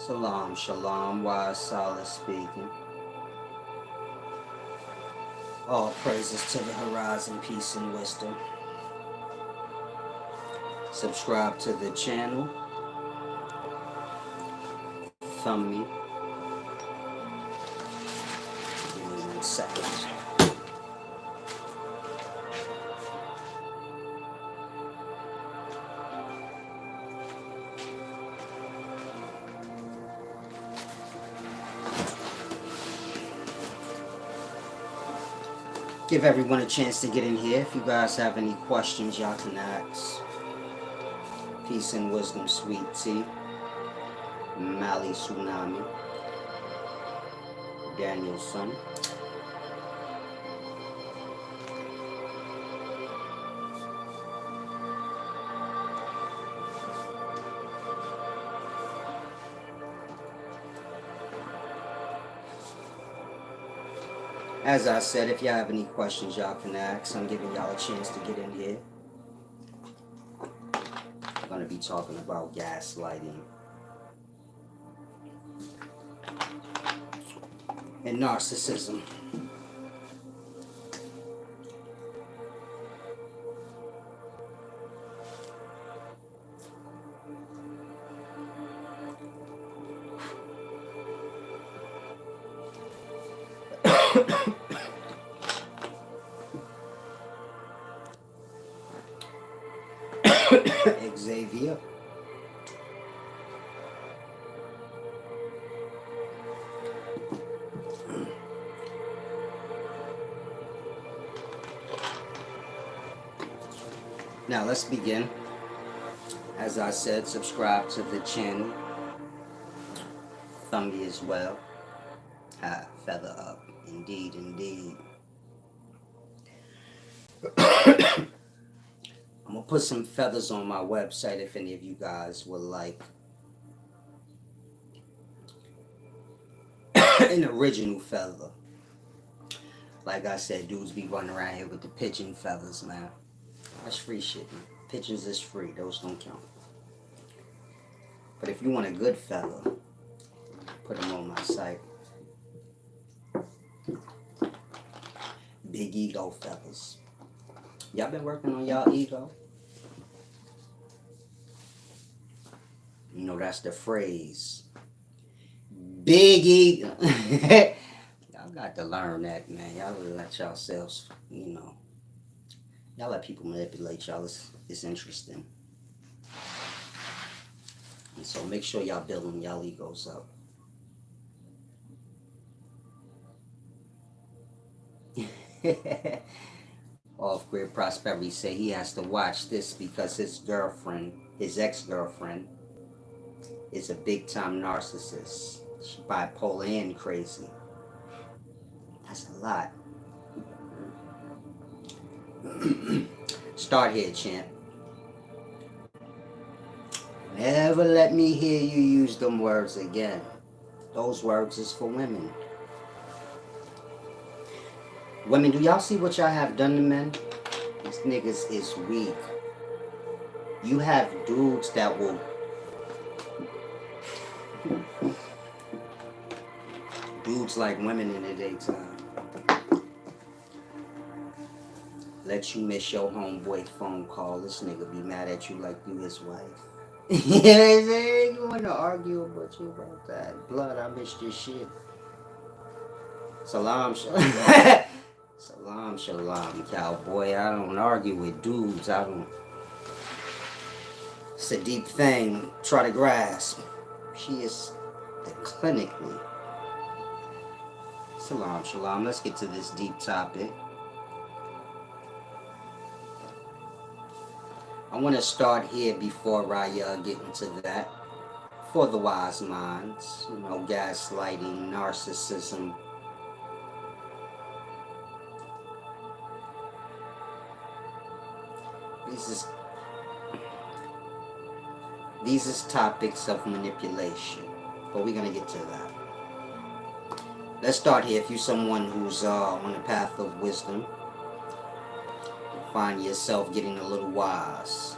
Salam, shalom, wise solid speaking. All praises to the horizon, peace and wisdom. Subscribe to the channel. Thumb me. Give me 1 second. Give everyone a chance to get in here. If you guys have any questions, y'all can ask. Peace and wisdom, sweet tea. Mali Tsunami. Danielson. As I said, if y'all have any questions, y'all can ask. I'm giving y'all a chance to get in here. I'm going to be talking about gaslighting and narcissism. Xavier. Now let's begin. As I said, subscribe to the channel. Thumb me as well. Feather up. Indeed, indeed. I'm going to put some feathers on my website if any of you guys would like an original feather. Like I said, dudes be running around here with the pigeon feathers, man. That's free shit, man. Pigeons is free. Those don't count. But if you want a good feather, put them on my site. Big ego feathers. Y'all been working on y'all ego? You know, that's the phrase. Big ego. Y'all got to learn that, man. Y'all let yourselves, you know. Y'all let people manipulate y'all. It's interesting. And so make sure y'all building y'all egos up. Off-grid prosperity say he has to watch this because his girlfriend, his ex-girlfriend, is a big-time narcissist. She's bipolar and crazy. That's a lot. Start here, champ. Never let me hear you use them words again. Those words is for women. Women, do y'all see what y'all have done to men? These niggas is weak. You have dudes that will dudes like women in the daytime. Let you miss your homeboy phone call. This nigga be mad at you like you his wife. You know what I'm saying? You want to argue about you about that. Blood, I missed your shit. Salam shalom. Salam shalom, cowboy. I don't argue with dudes. I don't. It's a deep thing. Try to grasp. She is clinically. Salam shalom. Let's get to this deep topic. I want to start here before I get into that. For the wise minds, you know, gaslighting, narcissism. These is topics of manipulation, but we're gonna get to that. Let's start here. If you're someone who's on the path of wisdom, find yourself getting a little wise.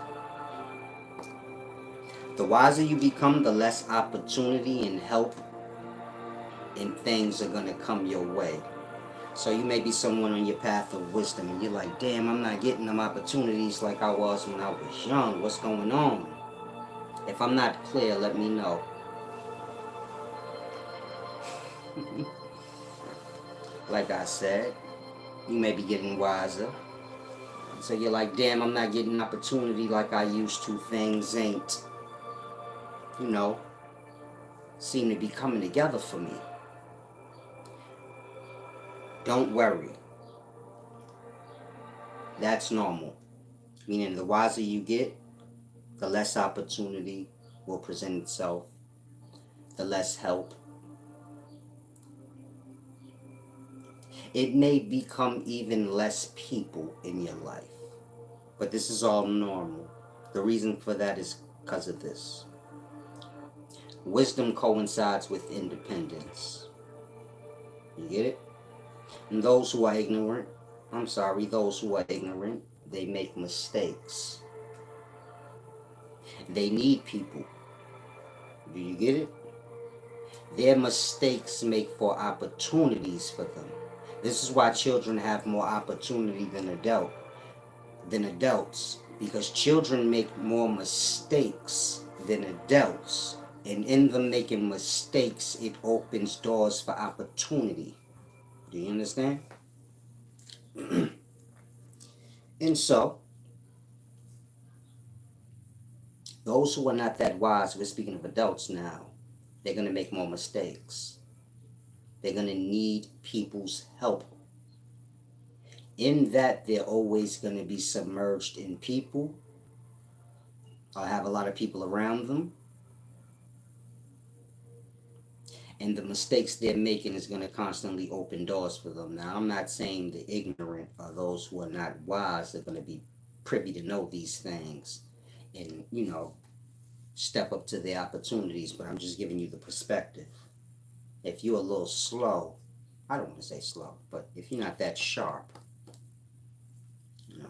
The wiser you become, the less opportunity and help and things are going to come your way. So you may be someone on your path of wisdom and you're like, damn, I'm not getting them opportunities like I was when I was young. What's going on? If I'm not clear, let me know. Like I said, you may be getting wiser. So you're like, damn, I'm not getting opportunity like I used to. Things ain't, seem to be coming together for me. Don't worry. That's normal. Meaning the wiser you get, the less opportunity will present itself, the less help. It may become even less people in your life. But this is all normal. The reason for that is because of this. Wisdom coincides with independence. You get it? And those who are ignorant, they make mistakes. They need people. Do you get it? Their mistakes make for opportunities for them. This is why children have more opportunity than adults. Because children make more mistakes than adults. And in them making mistakes, it opens doors for opportunity. Do you understand? And so, those who are not that wise, we're speaking of adults now, they're going to make more mistakes. They're going to need people's help. In that, they're always going to be submerged in people, or have a lot of people around them. And the mistakes they're making is going to constantly open doors for them. Now, I'm not saying the ignorant or those who are not wise are going to be privy to know these things and, step up to their opportunities, but I'm just giving you the perspective. If you're a little slow, I don't want to say slow, but if you're not that sharp,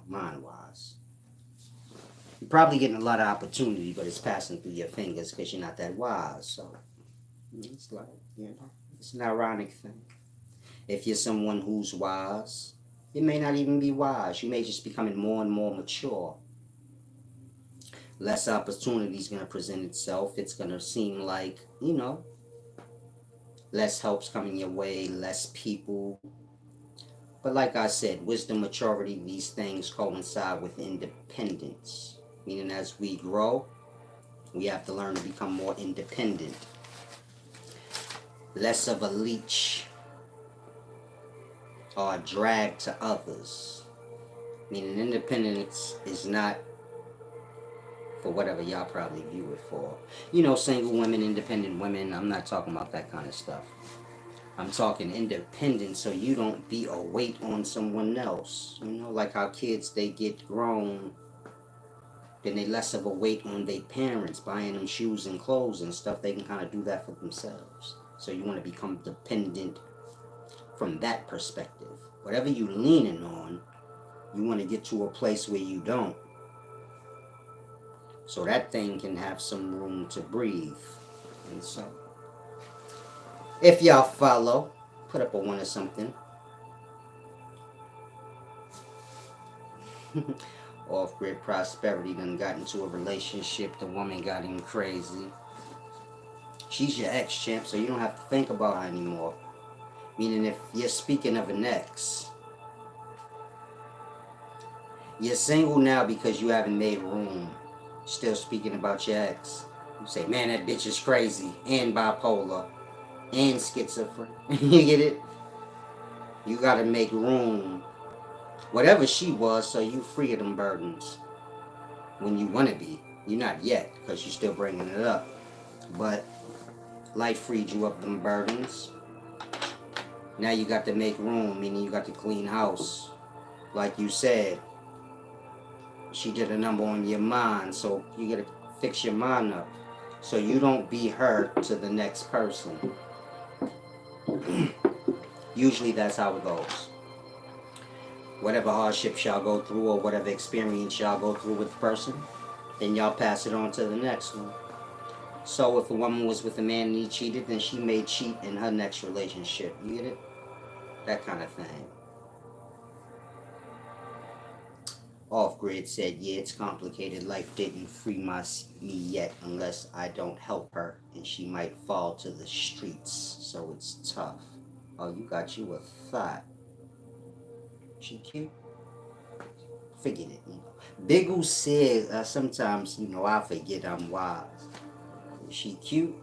mind-wise, you're probably getting a lot of opportunity, but it's passing through your fingers because you're not that wise. So it's like, it's an ironic thing. If you're someone who's wise, it may not even be wise. You may just be becoming more and more mature. Less opportunity is going to present itself. It's going to seem like, less help's coming your way, less people. But like I said, wisdom, maturity, these things coincide with independence. Meaning as we grow, we have to learn to become more independent. Less of a leech or a drag to others. Meaning independence is not for whatever y'all probably view it for. Single women, independent women, I'm not talking about that kind of stuff. I'm talking independent so you don't be a weight on someone else. Like how kids, they get grown, then they less of a weight on their parents, buying them shoes and clothes and stuff. They can kind of do that for themselves. So you want to become dependent from that perspective. Whatever you're leaning on, you want to get to a place where you don't. So that thing can have some room to breathe. And so, if y'all follow, put up a one or something. Off-grid prosperity done got into a relationship. The woman got him crazy. She's your ex, champ, so you don't have to think about her anymore. Meaning if you're speaking of an ex, you're single now because you haven't made room. Still speaking about your ex. You say, man, that bitch is crazy and bipolar and schizophrenic. You get it? You gotta make room. Whatever she was, so you free of them burdens. When you want to be. You're not yet, because you're still bringing it up. But life freed you of them burdens. Now you got to make room, meaning you got to clean house. Like you said, she did a number on your mind, so you got to fix your mind up. So you don't be her to the next person. Usually that's how it goes. Whatever hardships y'all go through or whatever experience y'all go through with the person, then y'all pass it on to the next one. So if a woman was with a man and he cheated, then she may cheat in her next relationship. You get it? That kind of thing. Off Grid said, yeah, it's complicated. Life didn't free me yet unless I don't help her, and she might fall to the streets. So it's tough. Oh, you got you a thought. She cute? Forget it. Biggle said, sometimes, I forget I'm wise. Is she cute?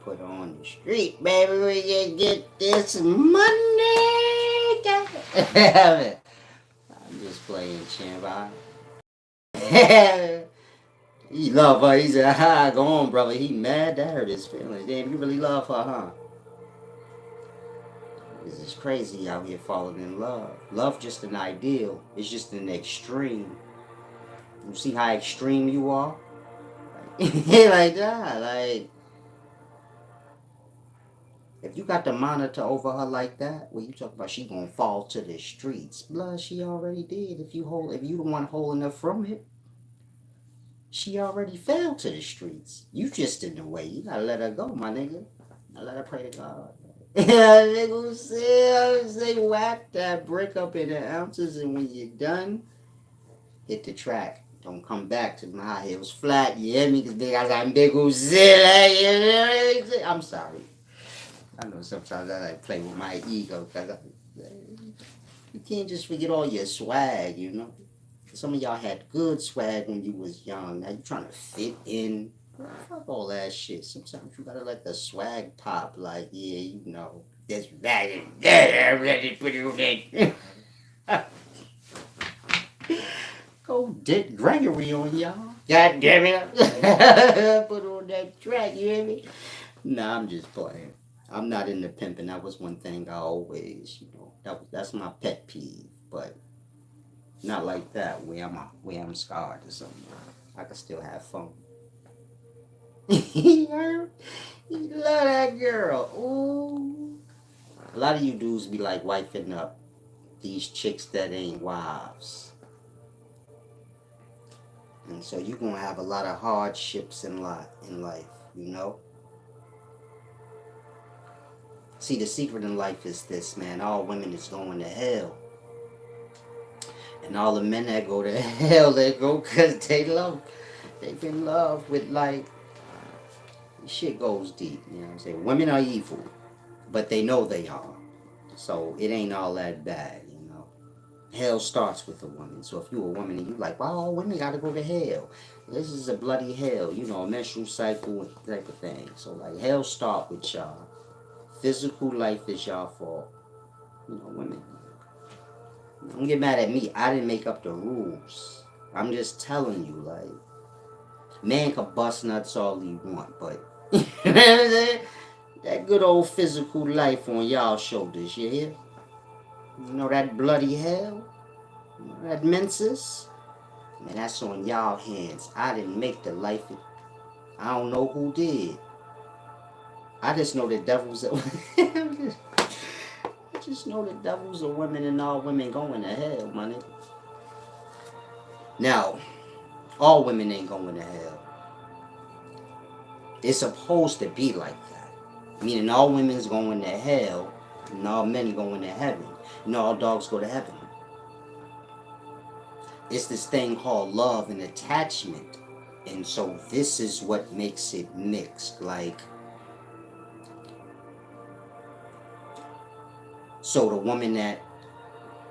Put on the street, baby, we can get this money. I'm just playing, champ. He love her. He said, "Ha, go on, brother." He mad. That hurt his feelings. Damn, you really love her, huh? This is crazy out here falling in love. Love just an ideal. It's just an extreme. You see how extreme you are? Like that. Like, if you got the monitor over her like that, well, you talk about she gonna fall to the streets. Blood, she already did. If you the one holding her from it, she already fell to the streets. You just in the way. You gotta let her go, my nigga. I let her pray to God. Nigga say whack that brick up in the ounces, and when you're done, hit the track. Don't come back to my high heels flat. You hear me? Because I'm big Uzilla. I'm sorry. I know sometimes I like play with my ego because you can't just forget all your swag. Some of y'all had good swag when you was young. Now you trying to fit in. Fuck all that shit. Sometimes you gotta let the swag pop. Like, yeah, that's valid. Yeah, I'm ready to put it on that. Go Dick Gregory on y'all. God damn it. Put on that track, you hear me? Nah, I'm just playing. I'm not into pimping. That was one thing I always, that's my pet peeve. But not like that, where I'm scarred or something. I can still have fun. He love that girl. Ooh. A lot of you dudes be like wifing up these chicks that ain't wives. And so you're gonna have a lot of hardships in life. See, the secret in life is this, man. All women is going to hell. And all the men that go to hell, they go because they've been loved with shit goes deep. You know what I'm saying? Women are evil, but they know they are. So it ain't all that bad. Hell starts with a woman. So if you're a woman and you like, wow, all women gotta go to hell. This is a bloody hell, a menstrual cycle type of thing. So hell start with y'all. Physical life is y'all fault. Women. Don't get mad at me. I didn't make up the rules. I'm just telling you, man can bust nuts all he want, but that good old physical life on y'all shoulders, you hear? That bloody hell? That menses? Man, that's on y'all hands. I didn't make the life. I don't know who did. I just know the devil's I just know the devil's a women and all women going to hell, my nigga. Now, all women ain't going to hell. It's supposed to be like that. Meaning all women's going to hell and all men going to heaven. All dogs go to heaven. It's this thing called love and attachment. And so this is what makes it mixed. So the woman that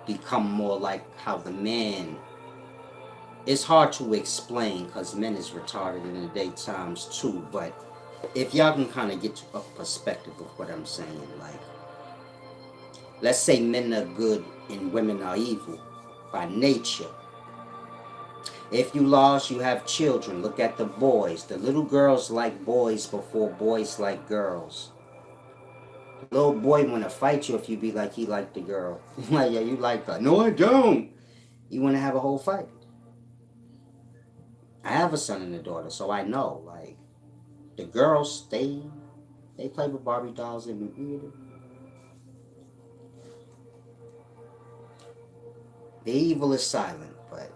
become more like how the man, it's hard to explain because men is retarded in the daytimes too, but if y'all can kind of get a perspective of what I'm saying, let's say men are good and women are evil by nature. If you lost, you have children. Look at the boys. The little girls like boys before boys like girls. The little boy want to fight you if you be like he like the girl. Like, yeah, you like her. No, I don't. You want to have a whole fight. I have a son and a daughter, so I know. The girls, they play with Barbie dolls and the evil is silent, but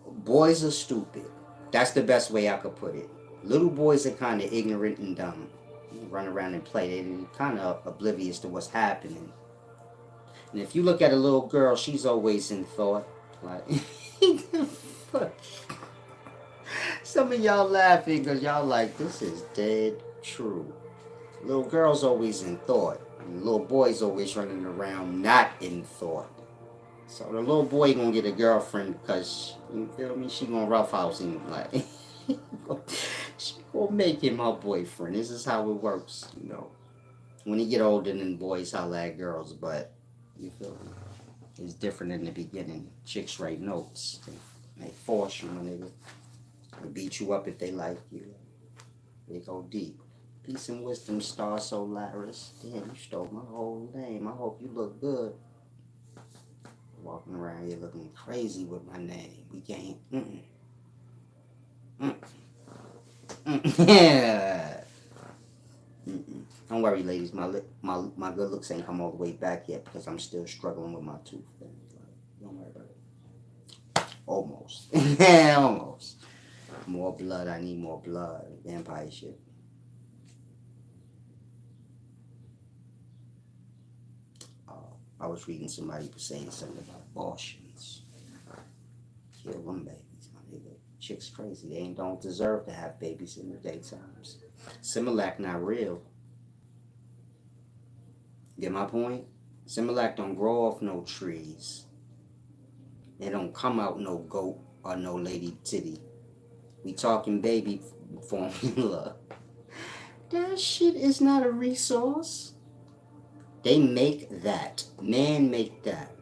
boys are stupid. That's the best way I could put it. Little boys are kind of ignorant and dumb. They run around and play. They're kind of oblivious to what's happening. And if you look at a little girl, she's always in thought. Like, some of y'all laughing because y'all like, this is dead true. Little girl's always in thought. And little boy's always running around not in thought. So the little boy gonna get a girlfriend because, you feel me, she gonna roughhouse him. Like, she gonna make him her boyfriend. This is how it works, you know. When you get older, then boys holler at girls, but, you feel me? It's different in the beginning. Chicks write notes. They force you, my nigga. They beat you up if they like you. They go deep. Peace and wisdom, Star Solaris. Damn, you stole my whole name. I hope you look good. Walking around here looking crazy with my name. We can't. Yeah. Don't worry, ladies. My good looks ain't come all the way back yet because I'm still struggling with my tooth. Don't worry about it. Almost. Almost. More blood. I need more blood. Vampire shit. I was reading somebody was saying something about abortions. Kill them babies, my nigga. Chicks crazy. They don't deserve to have babies in the daytimes. Similac not real. Get my point? Similac don't grow off no trees. They don't come out no goat or no lady titty. We talking baby formula. That shit is not a resource. They make that. Man make that.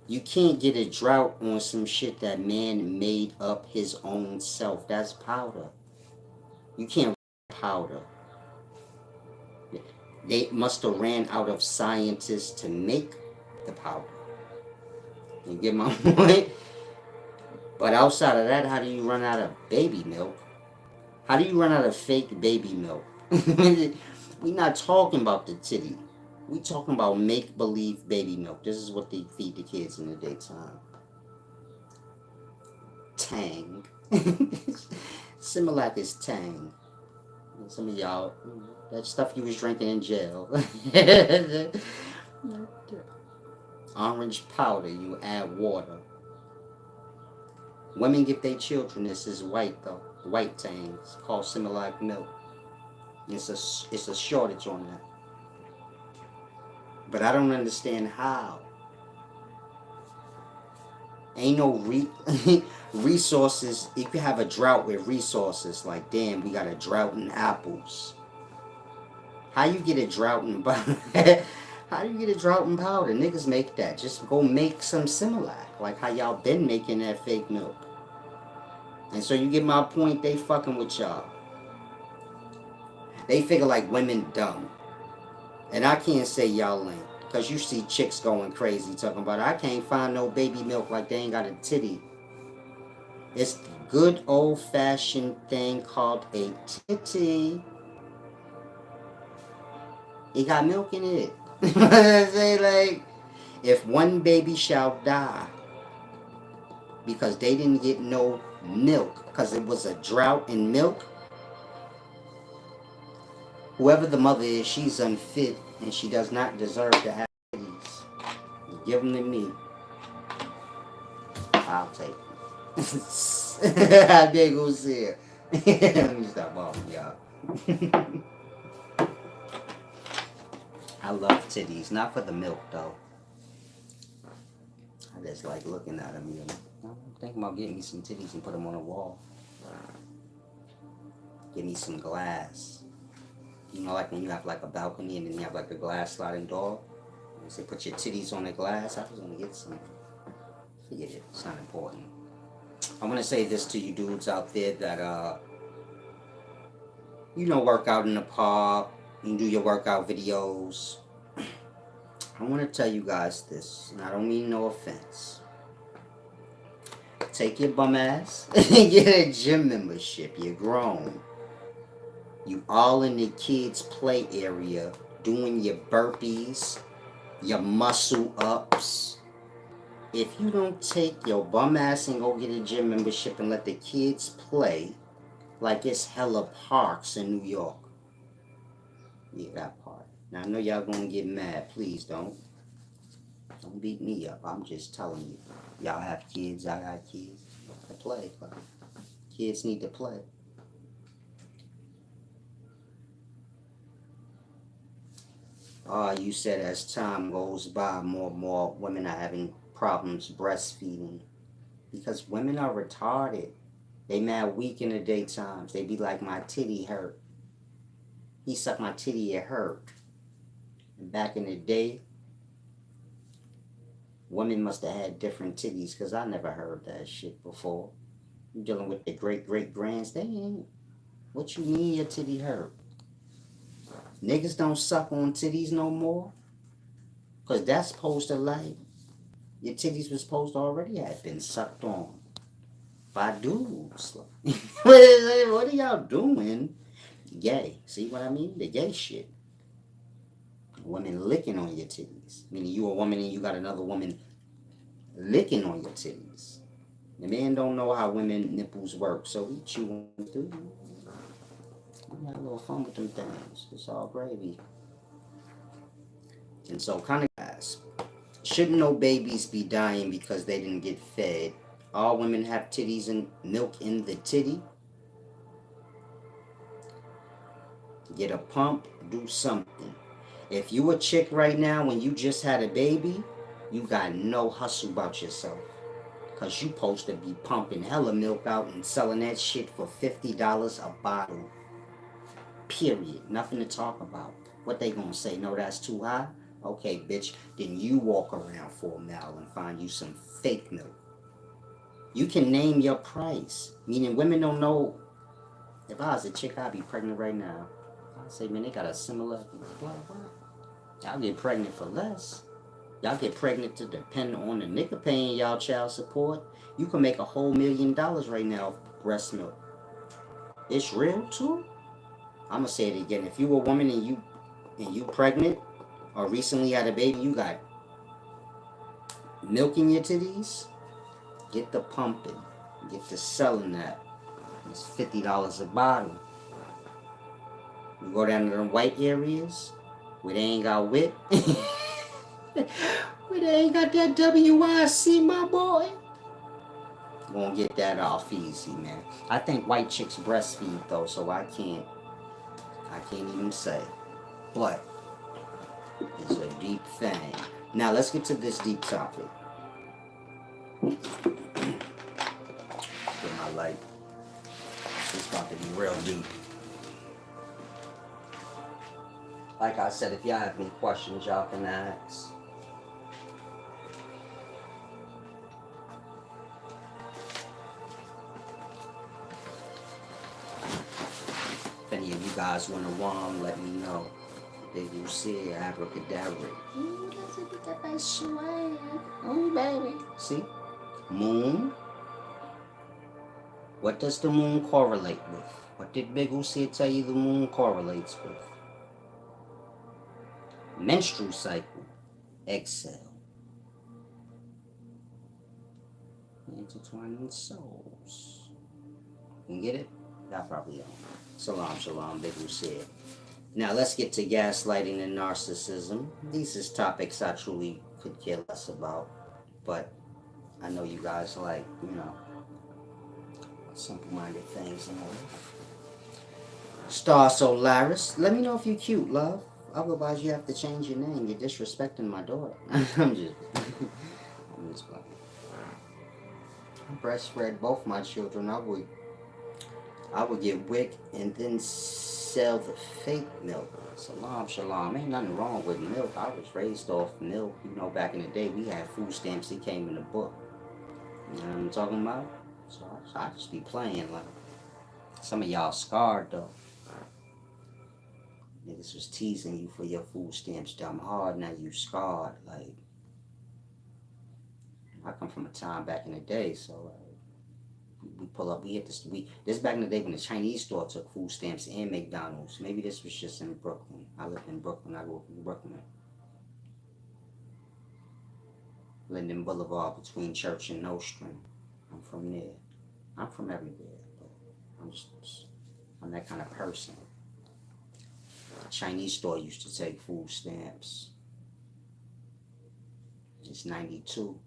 You can't get a drought on some shit that man made up his own self. That's powder. You can't powder. They must have ran out of scientists to make the powder. You get my point? But outside of that, how do you run out of baby milk? How do you run out of fake baby milk? We're not talking about the titty. We talking about make-believe baby milk. This is what they feed the kids in the daytime. Tang. Similac is Tang. Some of y'all, that stuff you was drinking in jail. Orange powder, you add water. Women give their children, this is white though. White Tang. It's called Similac milk. It's a shortage on that. But I don't understand how. Ain't no resources. You can have a drought with resources. Like, damn, we got a drought in apples. How you get a drought in powder? How do you get a drought in powder? Niggas make that. Just go make some Similac. Like how y'all been making that fake milk. And so you get my point, they fucking with y'all. They figure like women dumb. And I can't say y'all ain't. Because you see chicks going crazy talking about, I can't find no baby milk like they ain't got a titty. It's the good old-fashioned thing called a titty. It got milk in it. I say, like, if one baby shall die because they didn't get no milk because it was a drought in milk, whoever the mother is, she's unfit and she does not deserve to have babies. Give them to me. I'll take them. How they go see it. Let me stop off, y'all. I love titties. Not for the milk, though. I just like looking at them, you know. I'm thinking about getting me some titties and put them on a wall. Get me some glass. You know, like when you have like a balcony and then you have like a glass sliding door. You say put your titties on the glass. I just want to get some. Forget it. It's not important. I want to say this to you dudes out there that, you know, work out in the park. You do your workout videos. I want to tell you guys this, and I don't mean no offense. Take your bum ass and get a gym membership. You're grown. You all in the kids' play area doing your burpees, your muscle ups. If you don't take your bum ass and go get a gym membership and let the kids play like it's hella parks in New York. Yeah, that part. Now I know y'all gonna get mad. Please don't. Don't beat me up. I'm just telling you. Y'all have kids, I got kids. To play. Kids need to play. You said as time goes by, more and more women are having problems breastfeeding because women are retarded. They mad weak in the daytimes. They be like, my titty hurt. He sucked my titty, it hurt. And back in the day, women must have had different titties because I never heard that shit before. You dealing with the great great grands, they ain't. What you mean your titty hurt? Niggas don't suck on titties no more. Because that's supposed to like, your titties was supposed to already have been sucked on by dudes. What are y'all doing? Gay. See what I mean? The gay shit. Women licking on your titties. Meaning you a woman and you got another woman licking on your titties. The man don't know how women nipples work, so he chewing through. We had a little fun with them things. It's all gravy. And so kind of guys, shouldn't no babies be dying because they didn't get fed? All women have titties and milk in the titty. Get a pump, do something. If you a chick right now when you just had a baby, you got no hustle about yourself. Cause you supposed to be pumping hella milk out and selling that shit for $50 a bottle. Period. Nothing to talk about. What they gonna say? No, that's too high? Okay, bitch. Then you walk around for a mile and find you some fake milk. You can name your price. Meaning women don't know. If I was a chick, I'd be pregnant right now. I'd say, man, they got a similar blah blah. Y'all get pregnant for less. Y'all get pregnant to depend on the nigga paying y'all child support. You can make a whole $1,000,000 right now off breast milk. It's real too. I'ma say it again. If you a woman and you pregnant or recently had a baby, you got milk in your titties, get the pumping. Get to selling that. It's $50 a bottle. You go down to the white areas where they ain't got whip. Where they ain't got that WIC, my boy. Gonna get that off easy, man. I think white chicks breastfeed though, so I can't even say. But it's a deep thing. Now let's get to this deep topic. Get my light. It's about to be real deep. Like I said, if y'all have any questions, y'all can ask. If any of you guys want to run, let me know. They do say abracadabra. Ooh, that's a bit of a swag. Oh, baby. See? Moon. What does the moon correlate with? What did Big Uzi tell you the moon correlates with? Menstrual cycle. Exhale. Intertwining souls. You can get it? Y'all probably don't. Salam, shalom, Big Uzi. Now let's get to gaslighting and narcissism. These is topics I truly could care less about. But I know you guys like, simple-minded things in life. Star Solaris, let me know if you're cute, love. Otherwise, you have to change your name. You're disrespecting my daughter. I'm just playing. I breastfed both my children. I would get WIC and then sell the fake milk. Salam, shalom. Ain't nothing wrong with milk. I was raised off milk. Back in the day, we had food stamps. It came in a book. You know what I'm talking about? So I just be playing like. Some of y'all scarred though. Niggas was teasing you for your food stamps dumb hard. Now you scarred. Like, I come from a time back in the day, so we pull up. We hit this. This back in the day when the Chinese store took food stamps and McDonald's. Maybe this was just in Brooklyn. I lived in Brooklyn. I grew up in Brooklyn. Linden Boulevard between Church and Nostrand. I'm from there. I'm from everywhere, but I'm that kind of person. The Chinese store used to take food stamps. It's 92.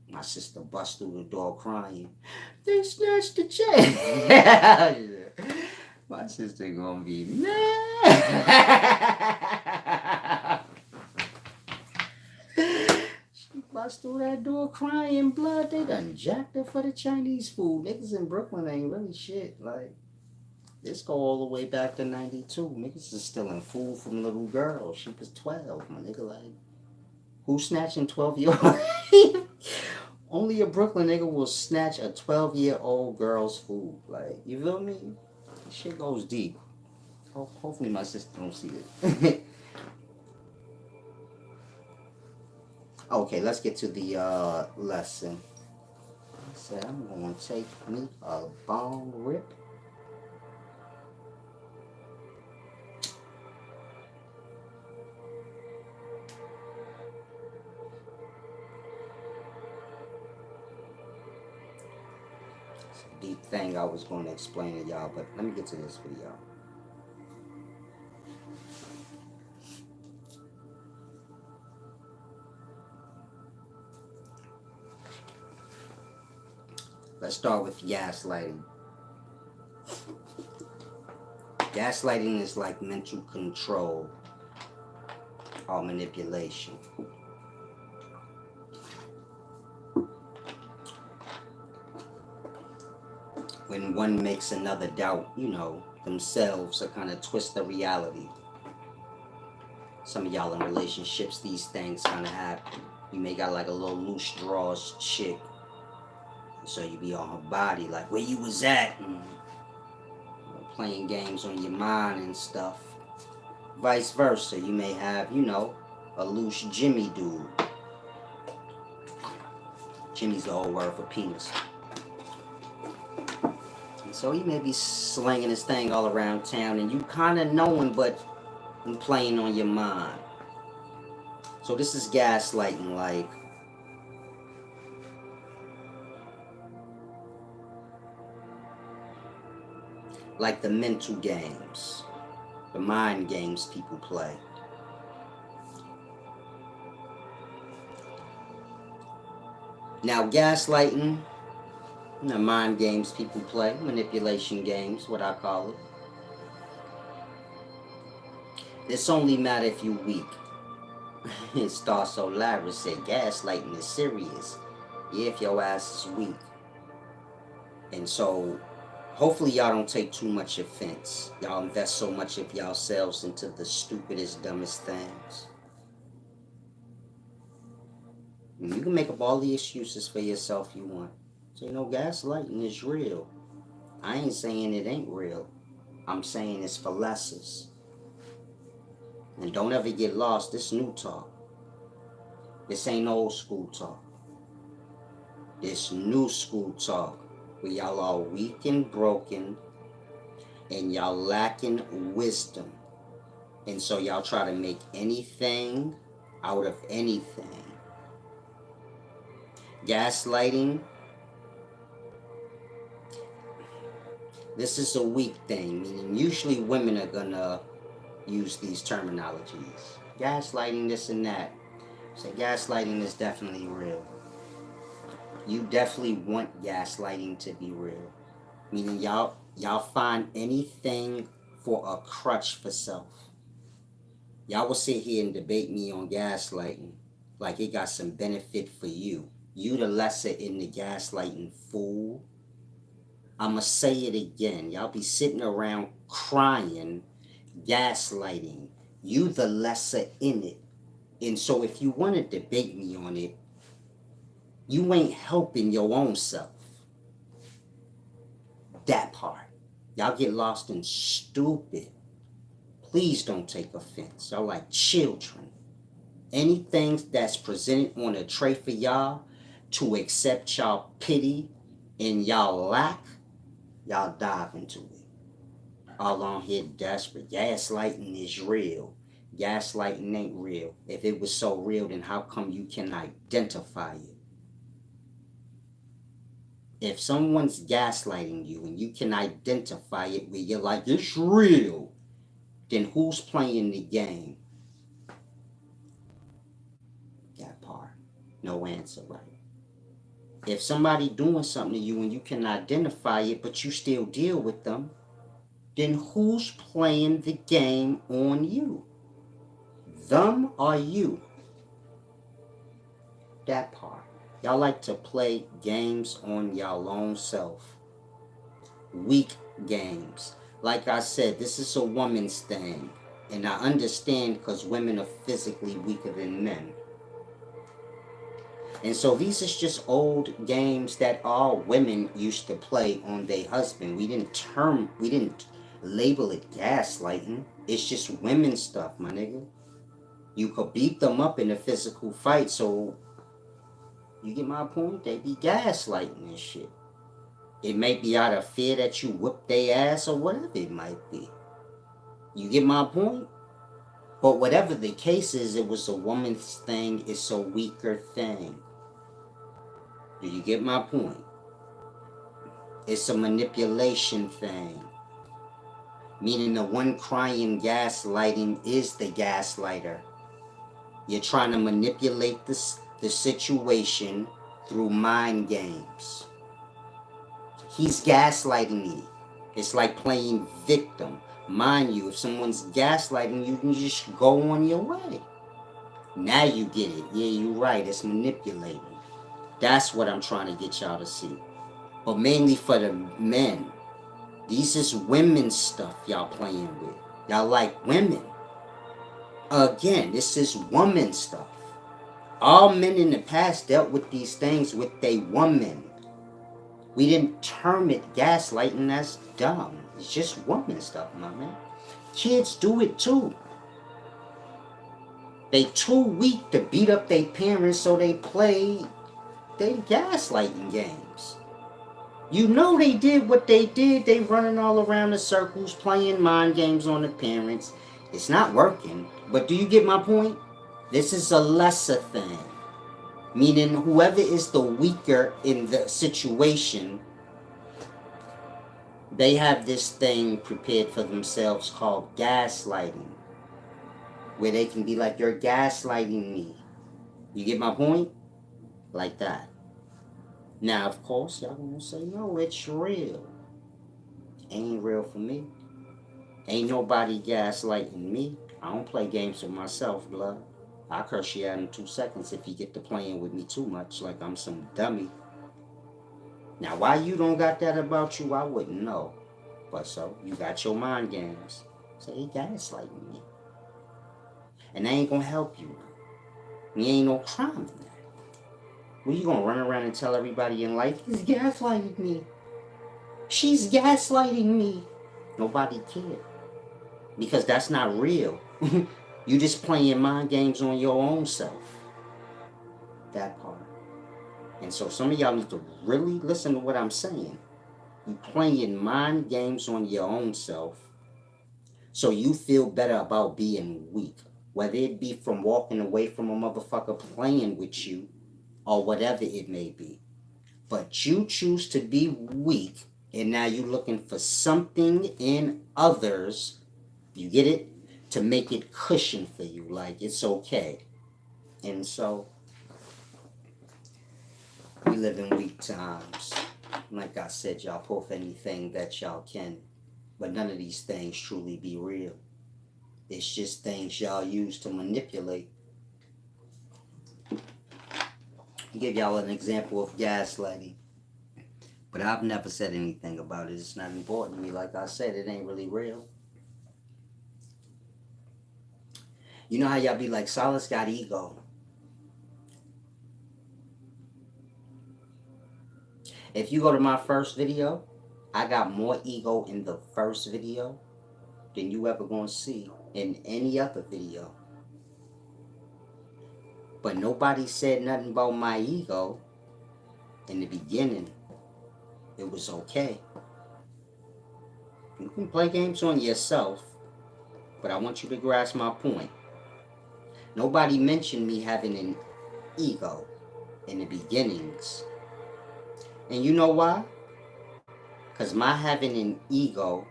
My sister bust through the door crying. They snatched the check. My sister gonna be mad. She bust through that door crying blood. They done jacked her for the Chinese food. Niggas in Brooklyn ain't really shit. Like, this go all the way back to 92. Niggas is stealing food from little girls. She was 12, my nigga. Like, who snatching 12-year-old? Only a Brooklyn nigga will snatch a 12-year-old girl's food. Like, you feel me? This shit goes deep. Hopefully my sister don't see it. Okay, let's get to the lesson. I said I'm gonna take me a bong rip. It's a deep thing I was going to explain to y'all, but let me get to this video. Let's start with gaslighting. Gaslighting is like mental control or manipulation. When one makes another doubt, themselves or kind of twist the reality. Some of y'all in relationships, these things kind of happen. You may got like a little loose drawers chick. So you be on her body, like where you was at, and playing games on your mind and stuff. Vice versa, you may have, a loose Jimmy dude. Jimmy's the old word for penis. And so he may be slinging his thing all around town, and you kind of knowing, but playing on your mind. So this is gaslighting, like the mental games, the mind games people play. Now, gaslighting, the mind games people play, manipulation games, what I call it. This only matter if you weak. Star Solaris said gaslighting is serious. Yeah, if your ass is weak. And so, hopefully y'all don't take too much offense. Y'all invest so much of yourselves into the stupidest, dumbest things. And you can make up all the excuses for yourself you want. So, gaslighting is real. I ain't saying it ain't real. I'm saying it's for lessers. And don't ever get lost. This new talk. This ain't old school talk. This new school talk. Where y'all are weak and broken. And y'all lacking wisdom. And so y'all try to make anything out of anything. Gaslighting. This is a weak thing. Meaning usually women are gonna use these terminologies. Gaslighting, this and that. So gaslighting is definitely real. You definitely want gaslighting to be real. Meaning y'all find anything for a crutch for self. Y'all will sit here and debate me on gaslighting like it got some benefit for you. You the lesser in the gaslighting fool. I'ma say it again. Y'all be sitting around crying, gaslighting. You the lesser in it. And so if you want to debate me on it, you ain't helping your own self. That part. Y'all get lost in stupid. Please don't take offense. Y'all like children. Anything that's presented on a tray for y'all to accept y'all pity and y'all lack, y'all dive into it. All on here desperate. Gaslighting is real. Gaslighting ain't real. If it was so real, then how come you can identify it? If someone's gaslighting you and you can identify it where you're like, it's real, then who's playing the game? That part. No answer, right? If somebody doing something to you and you can identify it, but you still deal with them, then who's playing the game on you? Them or you? That part. Y'all like to play games on y'all own self. Weak games. Like I said, this is a woman's thing. And I understand because women are physically weaker than men. And so these is just old games that all women used to play on their husband. We didn't label it gaslighting. It's just women stuff, my nigga. You could beat them up in a physical fight, so you get my point? They be gaslighting and shit. It may be out of fear that you whip their ass or whatever it might be. You get my point? But whatever the case is, it was a woman's thing. It's a weaker thing. Do you get my point? It's a manipulation thing. Meaning the one crying gaslighting is the gaslighter. You're trying to manipulate the situation through mind games. He's gaslighting me. It's like playing victim. Mind you, if someone's gaslighting you, can just go on your way. Now you get it. Yeah, you're right. It's manipulating. That's what I'm trying to get y'all to see. But mainly for the men. These is women's stuff y'all playing with. Y'all like women. Again, this is woman stuff. All men in the past dealt with these things with a woman. We didn't term it gaslighting. That's dumb. It's just woman stuff, my man. Kids do it too. They too weak to beat up their parents, so they play they gaslighting games. You know they did what they did. They running all around the circles playing mind games on the parents. It's not working. But do you get my point? This is a lesser thing. Meaning whoever is the weaker in the situation, they have this thing prepared for themselves called gaslighting. Where they can be like, you're gaslighting me. You get my point? Like that. Now, of course, y'all gonna say, no, it's real. Ain't real for me. Ain't nobody gaslighting me. I don't play games with myself, blood. I'll curse you out in 2 seconds if you get to playing with me too much, like I'm some dummy. Now, why you don't got that about you, I wouldn't know. But so, you got your mind games. So he gaslighting me. And that ain't gonna help you. There ain't no crime in that. What are you gonna run around and tell everybody in life, he's gaslighting me? She's gaslighting me. Nobody cared. Because that's not real. You just playing mind games on your own self. That part. And so some of y'all need to really listen to what I'm saying. You playing mind games on your own self so you feel better about being weak. Whether it be from walking away from a motherfucker playing with you or whatever it may be. But you choose to be weak and now you're looking for something in others, you get it? To make it cushion for you, like it's okay. And so we live in weak times. Like I said, y'all pull for anything that y'all can, but none of these things truly be real. It's just things y'all use to manipulate. I'll give y'all an example of gaslighting, but I've never said anything about it. It's not important to me. Like I said, it ain't really real. You know how y'all be like, Solace got ego. If you go to my first video, I got more ego in the first video than you ever gonna see in any other video. But nobody said nothing about my ego in the beginning. It was okay. You can play games on yourself, But I want you to grasp my point. Nobody mentioned me having an ego in the beginnings. And you know why? Because my having an ego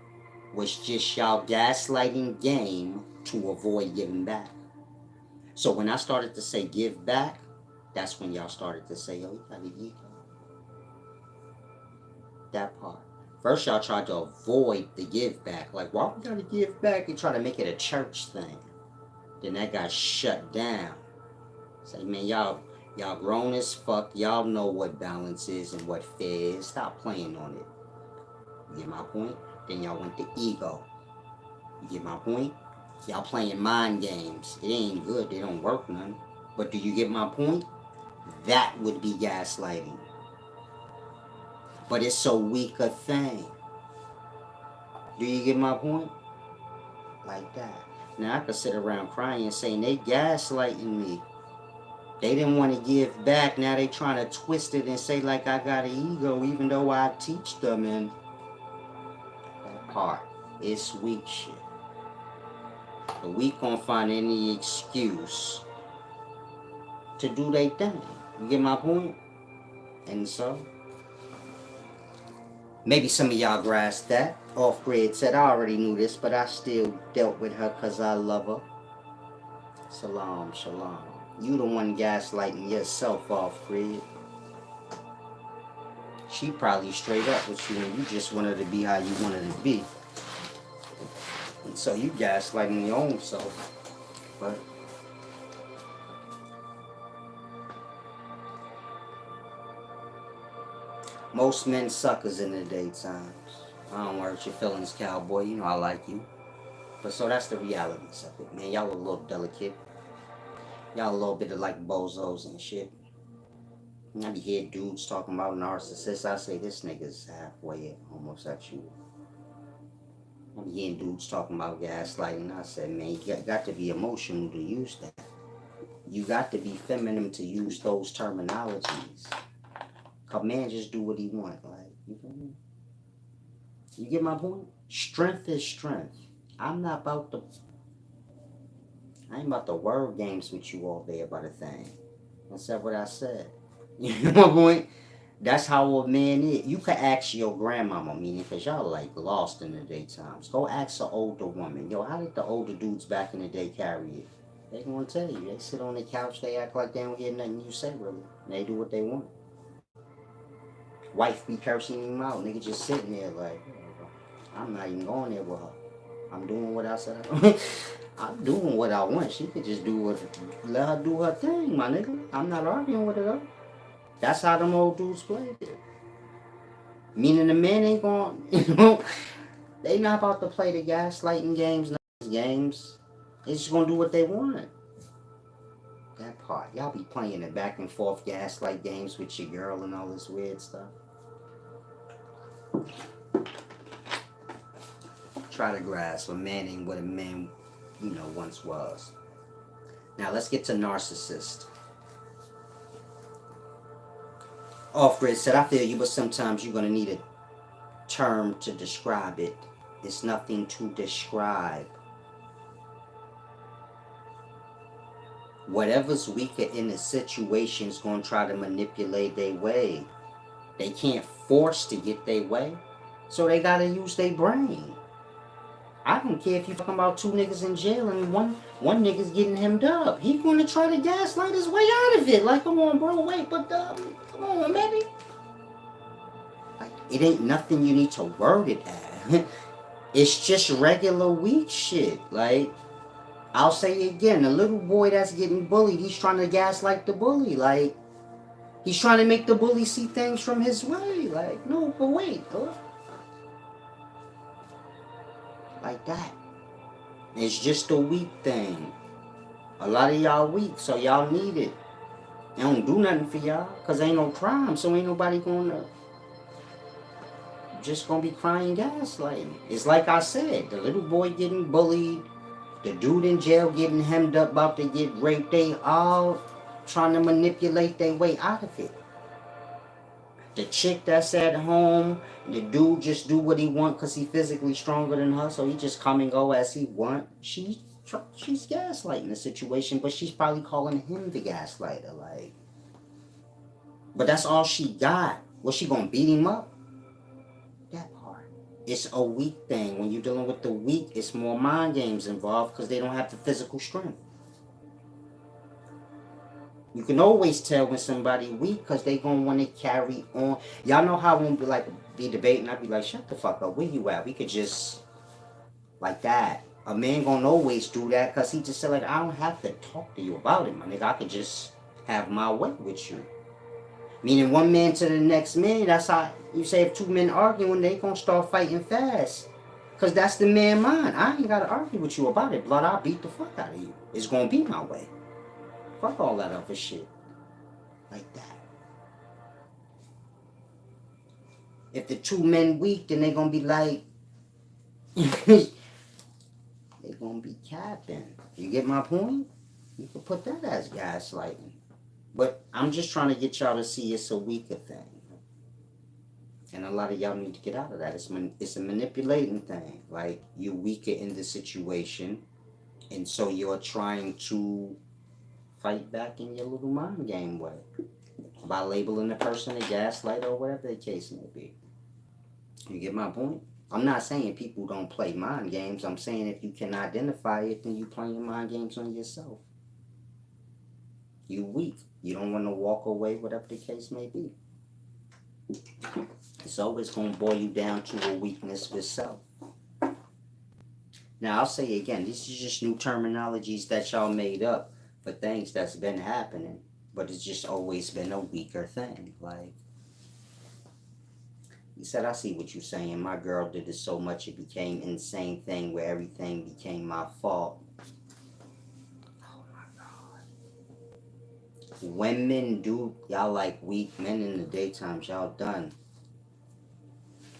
was just y'all gaslighting game to avoid giving back. So when I started to say give back, that's when y'all started to say, yo, you got an ego. That part. First, y'all tried to avoid the give back. Like, why we gotta give back? You try to make it a church thing. Then that got shut down. Say, man, y'all grown as fuck. Y'all know what balance is and what fair is. Stop playing on it. You get my point? Then y'all went to ego. You get my point? Y'all playing mind games. It ain't good. They don't work none. But do you get my point? That would be gaslighting. But it's so weak a thing. Do you get my point? Like that. Now I could sit around crying saying they gaslighting me. They didn't want to give back. Now they trying to twist it and say like I got an ego even though I teach them. And that part, it's weak shit. The weak gonna find any excuse to do their thing. You get my point? And so, maybe some of y'all grasped that. Off grid said, I already knew this, but I still dealt with her because I love her. Salam, shalom. You the one gaslighting yourself off grid. She probably straight up with you and you just wanted to be how you wanted to be. And so you gaslighting your own self. But most men suckers in the daytimes. I don't hurt your feelings, cowboy. You know I like you. But so that's the realities of it, man. Y'all a little delicate. Y'all a little bit of like bozos and shit. And I be hear dudes talking about narcissists. I say this nigga's halfway homosexual. I be hearing dudes talking about gaslighting. I said, man, you got to be emotional to use that. You got to be feminine to use those terminologies. Cause man just do what he want. Like, you feel me? You get my point? Strength is strength. I ain't about the word games with you all day about a thing. That's what I said. You know my point? That's how a man is. You could ask your grandmama, meaning, because y'all like lost in the daytimes. Go ask an older woman. Yo, how did the older dudes back in the day carry it? They gonna tell you. They sit on the couch, they act like they don't hear nothing you say, really. And they do what they want. Wife be cursing him out. Nigga just sitting there like, I'm not even going there with her. I'm doing what I said. I'm doing what I want. She could just let her do her thing, my nigga. I'm not arguing with her though. That's how them old dudes played it. Meaning the men ain't going, they not about to play the gaslighting games. They just gonna do what they want. That part. Y'all be playing the back and forth gaslight games with your girl and all this weird stuff. Try to grasp a man ain't what a man, once was. Now let's get to narcissist. Off grid said, I feel you, but sometimes you're gonna need a term to describe it. It's nothing to describe. Whatever's weaker in the situation is gonna try to manipulate their way. They can't force to get their way, so they gotta use their brain. I don't care if you talking about two niggas in jail and one nigga's getting hemmed up. He gonna try to gaslight his way out of it. Like, come on, bro, wait, but come on, baby. Like, it ain't nothing you need to word it as. It's just regular weak shit. Like, I'll say it again, the little boy that's getting bullied, he's trying to gaslight the bully. Like, he's trying to make the bully see things from his way. Like, no, but wait, though. Like that. It's just a weak thing. A lot of y'all weak, so y'all need it. It don't do nothing for y'all, cause ain't no crime, so ain't nobody just gonna be crying gaslighting. It's like I said, the little boy getting bullied, the dude in jail getting hemmed up about to get raped, they all trying to manipulate their way out of it. The chick that's at home, the dude just do what he want because he physically stronger than her, so he just come and go as he want. She's gaslighting the situation, but she's probably calling him the gaslighter. Like, but that's all she got. Was she gonna beat him up? That part. It's a weak thing. When you're dealing with the weak, it's more mind games involved because they don't have the physical strength. You can always tell when somebody weak because they gonna want to carry on. Y'all know how when we like be debating, I'd be like, shut the fuck up. Where you at? We could just like that. A man gonna always do that because he just said like, I don't have to talk to you about it, my nigga. I could just have my way with you. Meaning one man to the next man. That's how you say if two men arguing, they gonna start fighting fast. Cause that's the man mind. I ain't gotta argue with you about it, blood. I'll beat the fuck out of you. It's gonna be my way. Fuck all that other shit. Like that. If the two men weak, then they gonna be like, they gonna be capping. You get my point? You can put that as gaslighting. But I'm just trying to get y'all to see it's a weaker thing. And a lot of y'all need to get out of that. It's a manipulating thing. Like, you're weaker in the situation, and so you're trying to fight back in your little mind game way by labeling the person a gaslighter or whatever the case may be. You get my point? I'm not saying people don't play mind games. I'm saying if you can identify it, then you playing mind games on yourself. You weak. You don't want to walk away, whatever the case may be. It's always going to boil you down to a weakness with self. Now, I'll say again, these are just new terminologies that y'all made up for things that's been happening, but it's just always been a weaker thing. Like, he said, I see what you're saying. My girl did it so much it became an insane thing where everything became my fault. Oh my God. Women do, y'all like weak men in the daytimes. Y'all done.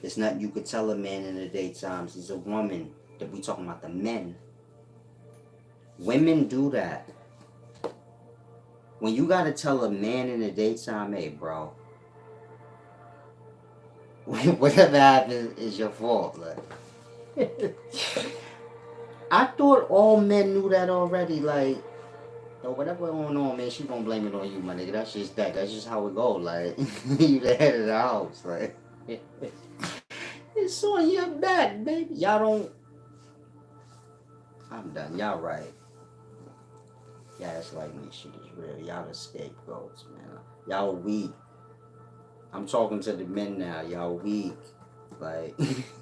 There's nothing you could tell a man in the daytimes. He's a woman. That we talking about the men. Women do that. When you gotta tell a man in the daytime, hey bro, whatever happens is your fault. Like, I thought all men knew that already. Like, yo, whatever going on, man, she gonna blame it on you, my nigga. That's just that. That's just how it go. Like, you the head of the house. Like, it's on your back, baby. Y'all don't. I'm done. Y'all right. Yeah, it's like me. Shit is real. Y'all the scapegoats, man. Y'all weak. I'm talking to the men now. Y'all weak. Like,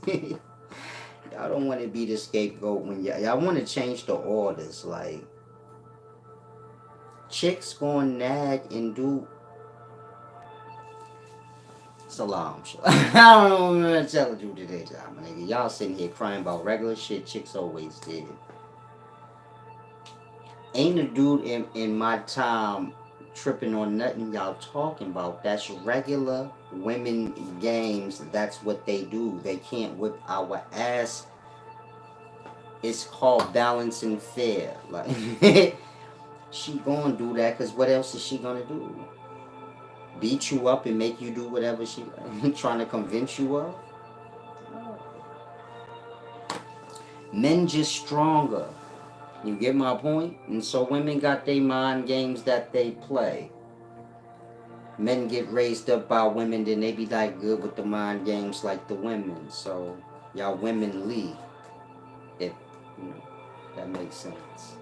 y'all don't want to be the scapegoat when y'all want to change the orders. Like, chicks gonna nag and do. Salam. I don't know what I'm gonna tell you today, my nigga. Y'all sitting here crying about regular shit chicks always did. Ain't a dude in my time tripping on nothing y'all talking about. That's regular women games. That's what they do. They can't whip our ass. It's called balancing fair. Like, she gonna do that because what else is she gonna do? Beat you up and make you do whatever she trying to convince you of? Men just stronger. You get my point? And so women got their mind games that they play. Men get raised up by women, then they be like good with the mind games like the women. So y'all women lead. If you know that makes sense.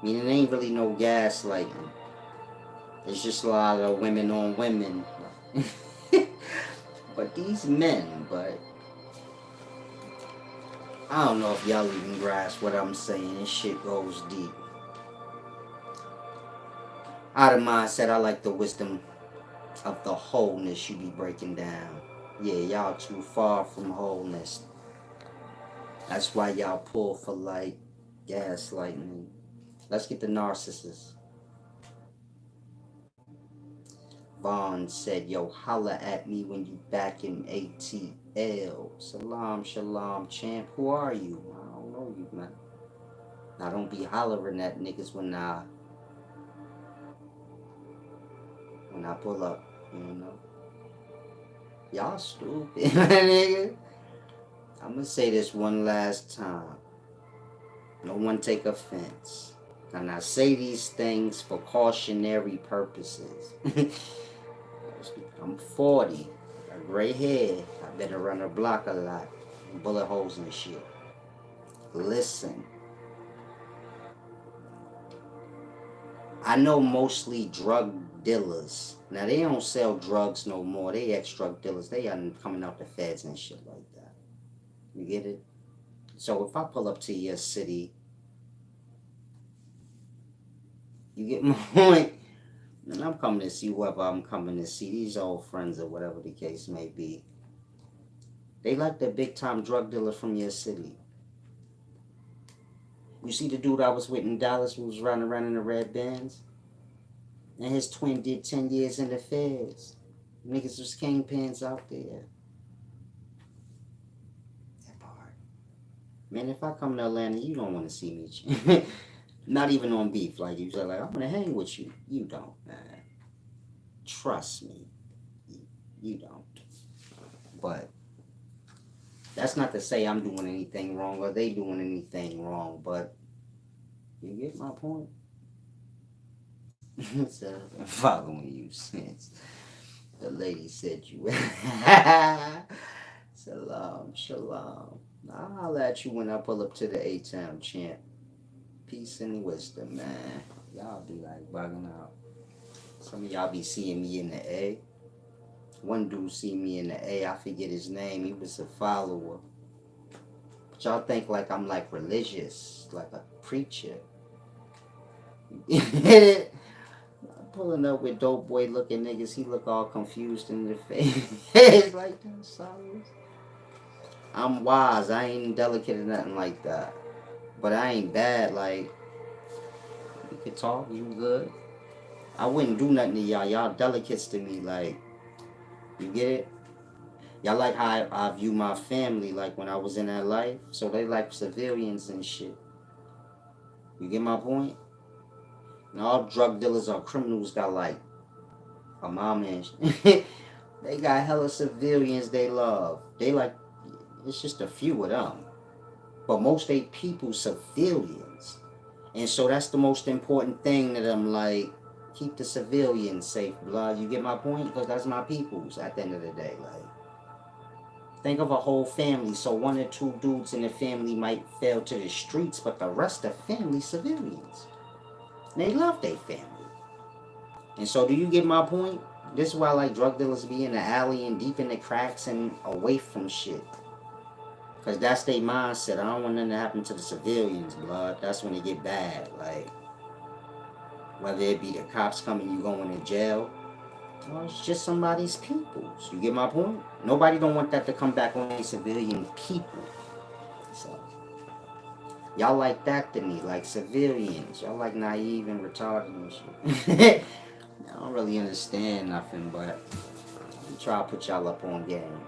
I mean, it ain't really no gaslighting. It's just a lot of women on women. But these men, but I don't know if y'all even grasp what I'm saying. This shit goes deep. Out of mindset, I like the wisdom of the wholeness you be breaking down. Yeah, y'all too far from wholeness. That's why y'all pull for like gaslighting. Let's get the narcissist. Vaughn said, yo, holla at me when you back in ATL. Salam, shalom, champ. Who are you? I don't know you, man. I don't be hollering at niggas when I pull up, you know. Y'all stupid, nigga. I'm gonna say this one last time. No one take offense. And I say these things for cautionary purposes. I'm 40. Got gray hair. I better run the block a lot. Bullet holes and shit. Listen. I know mostly drug dealers. Now they don't sell drugs no more. They ex-drug dealers. They are coming out the feds and shit like that. You get it? So if I pull up to your city, you get my point? And I'm coming to see whoever I'm coming to see. These old friends or whatever the case may be. They like the big time drug dealers from your city. You see the dude I was with in Dallas who was running around in the red bands? And his twin did 10 years in the feds. Niggas was kingpins out there. That part. Man, if I come to Atlanta, you don't want to see me. Not even on beef. Like, you say, like, I'm going to hang with you. You don't, man. Trust me. You don't. But that's not to say I'm doing anything wrong or they doing anything wrong. But you get my point? So, I'm following you since the lady said you. Shalom, shalom. I'll holler at you when I pull up to the A-Town, champ. Peace and wisdom, man. Y'all be like bugging out. Some of y'all be seeing me in the A. One dude see me in the A. I forget his name. He was a follower. But y'all think like I'm like religious, like a preacher. You get it? I'm pulling up with dope boy looking niggas. He look all confused in the face. It's like that, sorry. I'm wise. I ain't delicate or nothing like that. But I ain't bad. Like, you can talk. You good. I wouldn't do nothing to y'all. Y'all delicates to me. Like, you get it? Y'all like how I view my family. Like, when I was in that life. So they like civilians and shit. You get my point? And all drug dealers or criminals got like a mom and shit. They got hella civilians they love. They like, it's just a few of them. But most they people civilians. And so that's the most important thing that I'm like, keep the civilians safe, blood. You get my point? Because that's my peoples at the end of the day. Like, think of a whole family. So one or two dudes in the family might fail to the streets, but the rest of the family civilians. And they love their family. And so do you get my point? This is why I like drug dealers be in the alley and deep in the cracks and away from shit. Because that's their mindset. I don't want nothing to happen to the civilians, blood. That's when it get bad. Like, whether it be the cops coming, you going to jail, or it's just somebody's peoples. You get my point? Nobody don't want that to come back on their civilian people. So, y'all like that to me, like civilians. Y'all like naive and retarded and shit. I don't really understand nothing, but I try to put y'all up on game.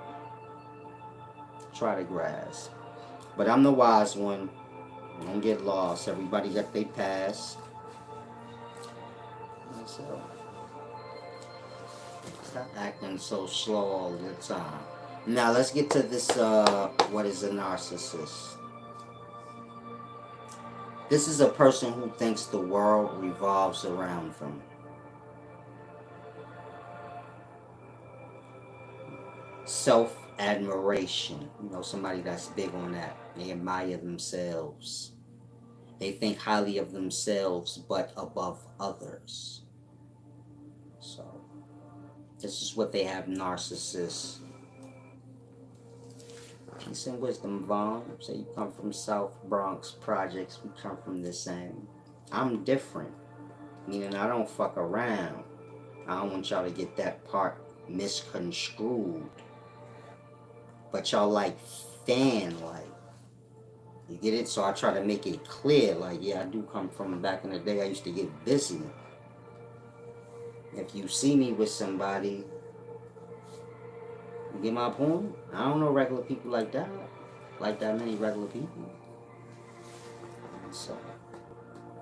Try to grasp. But I'm the wise one. Don't get lost. Everybody got their pass. So, stop acting so slow all the time. Now let's get to this, what is a narcissist? This is a person who thinks the world revolves around them. Self-admiration. You know, somebody that's big on that. They admire themselves. They think highly of themselves, but above others. So, this is what they have narcissists. Peace and wisdom, Vaughn. Say you come from South Bronx projects. We come from the same. I'm different. Meaning I don't fuck around. I don't want y'all to get that part misconstrued. But y'all like fan like. You get it? So I try to make it clear. Like, yeah, I do come from back in the day. I used to get busy. If you see me with somebody, you get my point? I don't know regular people like that. Like that many regular people. So,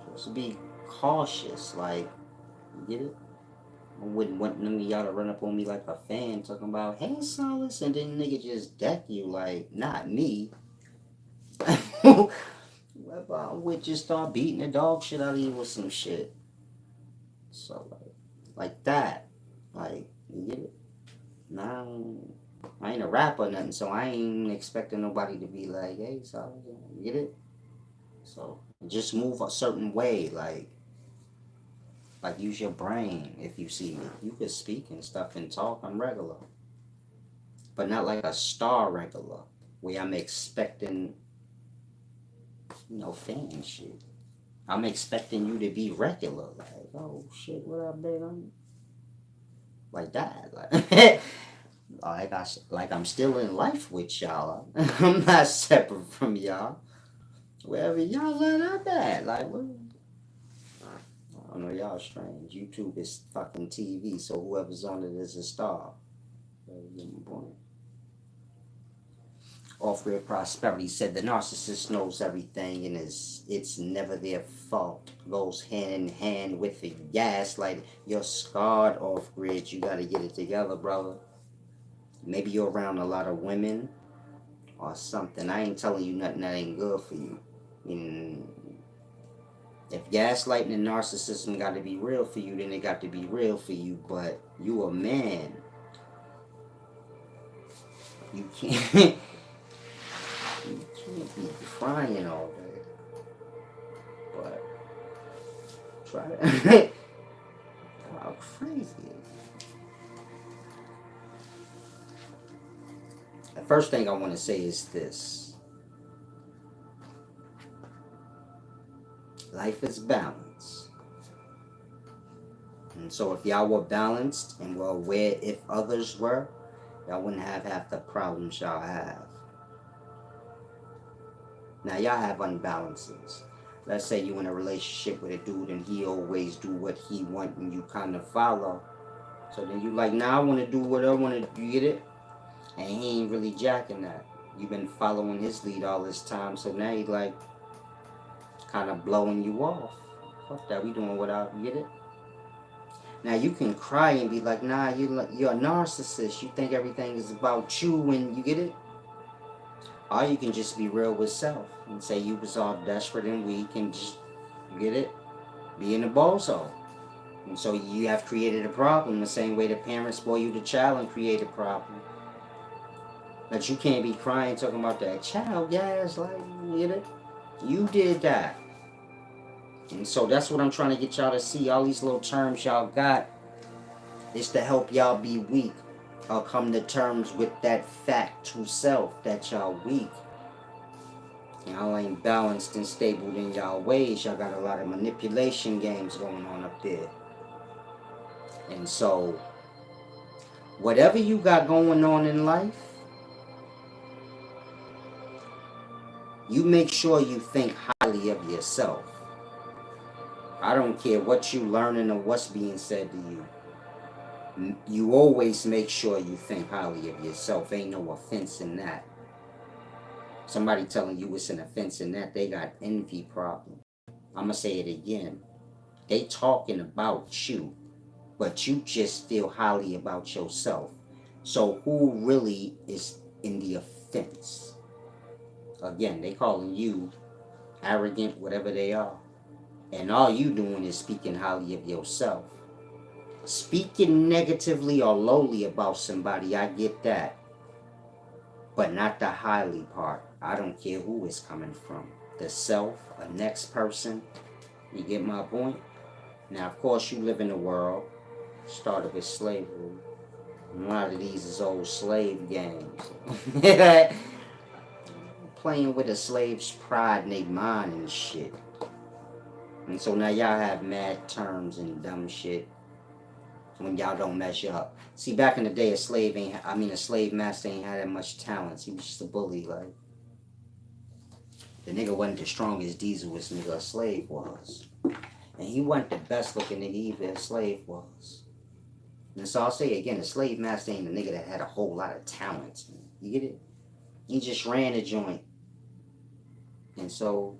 supposed to be cautious. Like, you get it? I wouldn't want none of y'all to run up on me like a fan talking about, hey, Solace, and then nigga just deck you like, not me. Well, I would just start beating the dog shit out of you with some shit. So, like that. Like, you get it? Nah, I ain't a rapper or nothing, so I ain't expecting nobody to be like, hey, Solace, you get it? So, just move a certain way, like use your brain if you see me. You could speak and stuff and talk. I'm regular. But not like a star regular where I'm expecting, fan shit. I'm expecting you to be regular. Like, oh shit, what up, big? Like that. Like I'm still in life with y'all. I'm not separate from y'all. Wherever y'all let up at. Like, what? I don't know, y'all strange. YouTube is fucking TV, so whoever's on it is a star. Off-grid prosperity said the narcissist knows everything and it's never their fault. Goes hand in hand with the gaslight. You're scarred off-grid. You gotta get it together, brother. Maybe you're around a lot of women or something. I ain't telling you nothing that ain't good for you. If gaslighting and narcissism got to be real for you, then it got to be real for you. But you a man. You can't. You can't be crying all day. But try to. How crazy. The first thing I want to say is this: life is balance. And so if y'all were balanced and were aware if others were, y'all wouldn't have half the problems y'all have. Now y'all have unbalances. Let's say you in a relationship with a dude and he always do what he want and you kind of follow. So then you like, nah, I want to do what I want to. You get it? And he ain't really jacking that. You've been following his lead all this time, so now he like kind of blowing you off. Fuck that, we doing without. You get it? Now you can cry and be like, nah, you're a narcissist. You think everything is about you, and you get it. Or you can just be real with self and say you was all desperate and weak and just, you get it, being a bozo. And so you have created a problem the same way the parents spoil you the child and create a problem. That you can't be crying talking about that child, guys, like, you get it? You did that. And so that's what I'm trying to get y'all to see. All these little terms y'all got is to help y'all be weak or come to terms with that fact to self that y'all weak. Y'all ain't balanced and stable in y'all ways. Y'all got a lot of manipulation games going on up there. And so, whatever you got going on in life, you make sure you think highly of yourself. I don't care what you learning or what's being said to you. You always make sure you think highly of yourself. Ain't no offense in that. Somebody telling you it's an offense in that, they got envy problem. I'm going to say it again. They talking about you, but you just feel highly about yourself. So who really is in the offense? Again, they calling you arrogant, whatever they are. And all you doing is speaking highly of yourself. Speaking negatively or lowly about somebody, I get that. But not the highly part. I don't care who it's coming from. The self, a next person. You get my point? Now, of course, you live in a world started with slavery. A lot of these is old slave games. Playing with a slave's pride in their mind and shit. And so now y'all have mad terms and dumb shit when y'all don't measure up. See, back in the day, a slave master ain't had that much talent. He was just a bully, like. The nigga wasn't the strongest dieselest nigga a slave was. And he wasn't the best looking nigga either a slave was. And so I'll say again, a slave master ain't a nigga that had a whole lot of talent. You get it? He just ran a joint. And so,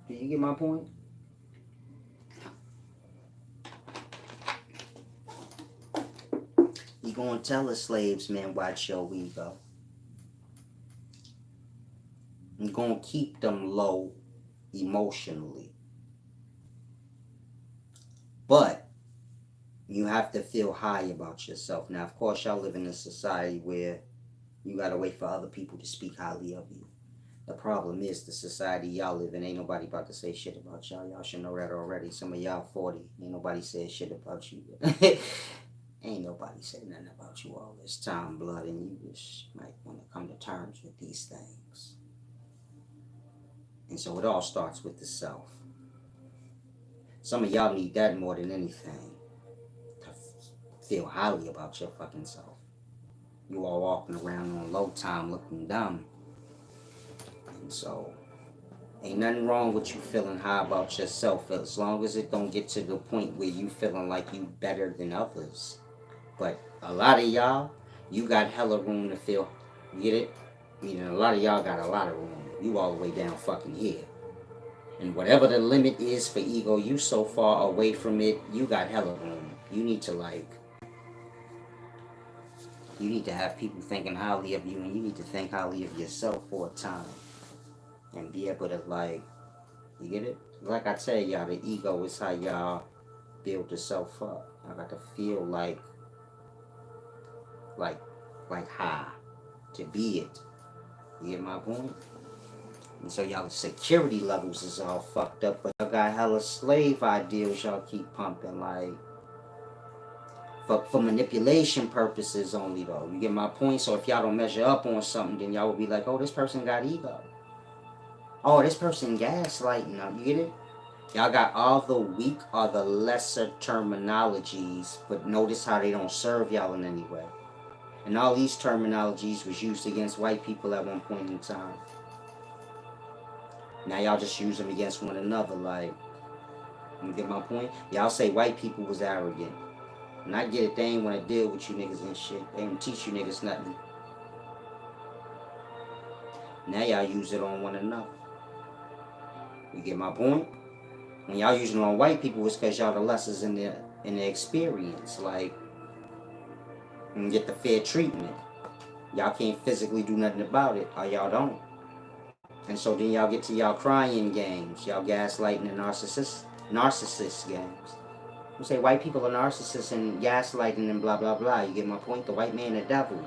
do you get my point? gonna tell the slaves, man, watch your ego. You're gonna keep them low emotionally. But you have to feel high about yourself. Now, of course, y'all live in a society where you gotta wait for other people to speak highly of you. The problem is the society y'all live in, ain't nobody about to say shit about y'all. Y'all should know that already. Some of y'all 40, ain't nobody said shit about you. Ain't nobody said nothing about you all this time, blood, and you just might want to come to terms with these things. And so it all starts with the self. Some of y'all need that more than anything. To feel highly about your fucking self. You all walking around on low time looking dumb. And so ain't nothing wrong with you feeling high about yourself as long as it don't get to the point where you feeling like you better than others. But a lot of y'all, you got hella room to feel. You get it? Meaning a lot of y'all got a lot of room. You all the way down fucking here. And whatever the limit is for ego, you so far away from it, you got hella room. You need to you need to have people thinking highly of you, and you need to think highly of yourself for a time. And be able to you get it? Like I tell y'all, the ego is how y'all build yourself up. I got to feel like high to be it. You get my point? And so y'all security levels is all fucked up, but y'all got hella slave ideals y'all keep pumping, for manipulation purposes only though. You get my point? So if y'all don't measure up on something, then y'all will be like, oh, this person got ego. Oh, this person gaslighting. Now, you get it? Y'all got all the weak or the lesser terminologies, but notice how they don't serve y'all in any way. And all these terminologies was used against white people at one point in time. Now y'all just use them against one another. You get my point? Y'all say white people was arrogant. And I get it, they ain't want to deal with you niggas and shit. They ain't teach you niggas nothing. Now y'all use it on one another. You get my point? When y'all using it on white people, it's because y'all the lessers in the experience. And get the fair treatment. Y'all can't physically do nothing about it, or y'all don't. And so then y'all get to y'all crying games, y'all gaslighting and narcissist games. You say white people are narcissists and gaslighting and blah blah blah. You get my point? The white man, the devil.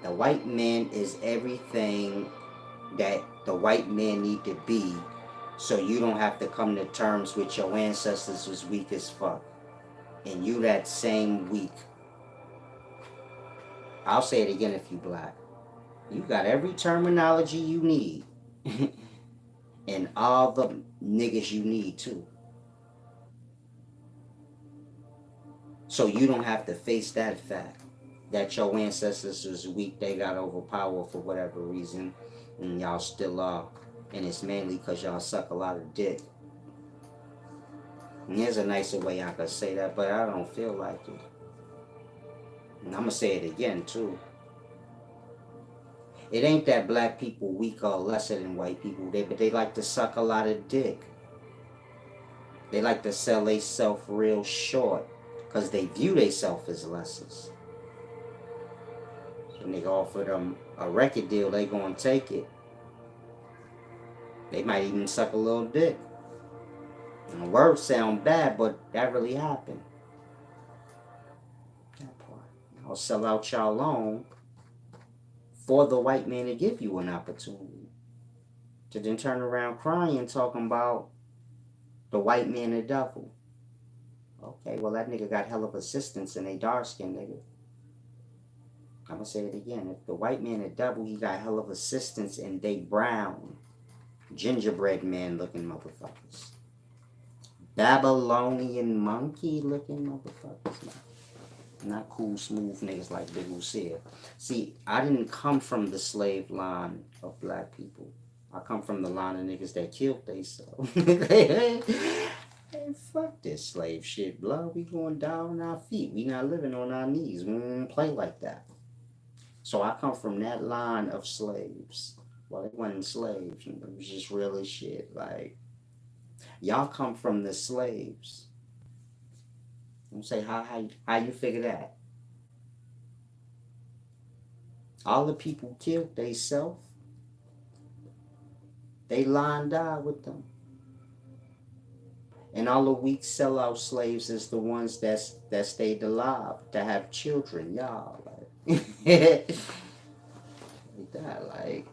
The white man is everything that the white man need to be, so you don't have to come to terms with your ancestors was weak as fuck, and you that same weak. I'll say it again if you black. You got every terminology you need. And all the niggas you need too. So you don't have to face that fact that your ancestors was weak, they got overpowered for whatever reason, and y'all still are. And it's mainly because y'all suck a lot of dick. And there's a nicer way I could say that, but I don't feel like it. And I'm going to say it again too. It ain't that black people weak or lesser than white people, but they like to suck a lot of dick. They like to sell themselves real short because they view themselves as lessers. When they offer them a record deal, they gonna take it. They might even suck a little dick. And the words sound bad, but that really happened. That part. I'll sell out y'all own for the white man to give you an opportunity. To then turn around crying talking about the white man the devil. Okay, well that nigga got hell of assistance and they dark skinned nigga. I'm gonna say it again. If the white man the devil, he got hell of assistance and they brown. Gingerbread man looking motherfuckers. Babylonian monkey looking motherfuckers. Not cool, smooth niggas like Big Lucia. See, I didn't come from the slave line of black people. I come from the line of niggas that killed themselves. Hey, fuck this slave shit, blood. We going down on our feet. We not living on our knees. We don't play like that. So I come from that line of slaves. Well, they wasn't slaves. It was just real as shit. Y'all come from the slaves. I'm say how you figure that? All the people killed they self, they lie and die with them. And all the weak sellout slaves is the ones that stayed alive to have children, y'all. Like, like that, like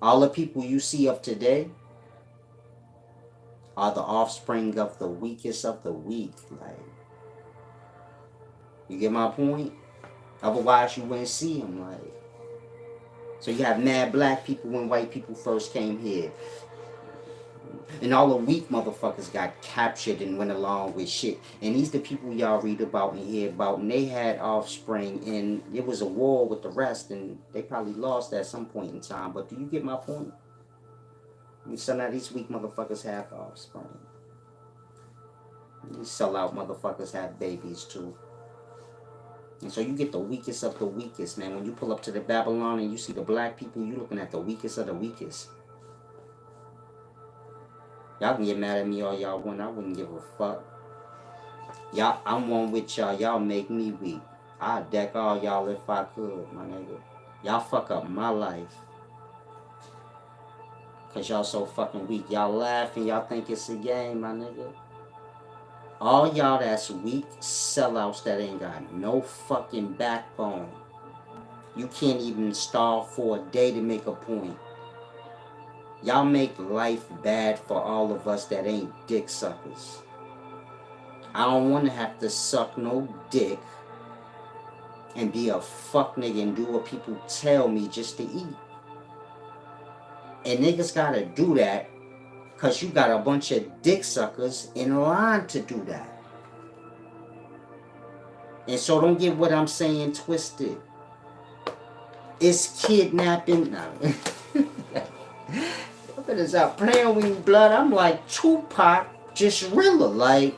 all the people you see of today are the offspring of the weakest of the weak. Like, you get my point? Otherwise, you wouldn't see them. Like, so you have mad black people when white people first came here. And all the weak motherfuckers got captured and went along with shit. And these the people y'all read about and hear about. And they had offspring. And it was a war with the rest. And they probably lost at some point in time. But do you get my point? I mean, some of these weak motherfuckers have offspring. These sellout motherfuckers have babies too. And so you get the weakest of the weakest, man. When you pull up to the Babylon and you see the black people, you looking at the weakest of the weakest. Y'all can get mad at me all y'all want. I wouldn't give a fuck. Y'all, I'm one with y'all. Y'all make me weak. I'd deck all y'all if I could, my nigga. Y'all fuck up my life. Cause y'all so fucking weak. Y'all laugh and y'all think it's a game, my nigga. All y'all that's weak sellouts that ain't got no fucking backbone. You can't even stall for a day to make a point. Y'all make life bad for all of us that ain't dick suckers. I don't want to have to suck no dick and be a fuck nigga and do what people tell me just to eat. And niggas gotta do that because you got a bunch of dick suckers in line to do that. And so don't get what I'm saying twisted. It's kidnapping. Nah. Look at out playing with you, blood. I'm like Tupac, just realer. Like,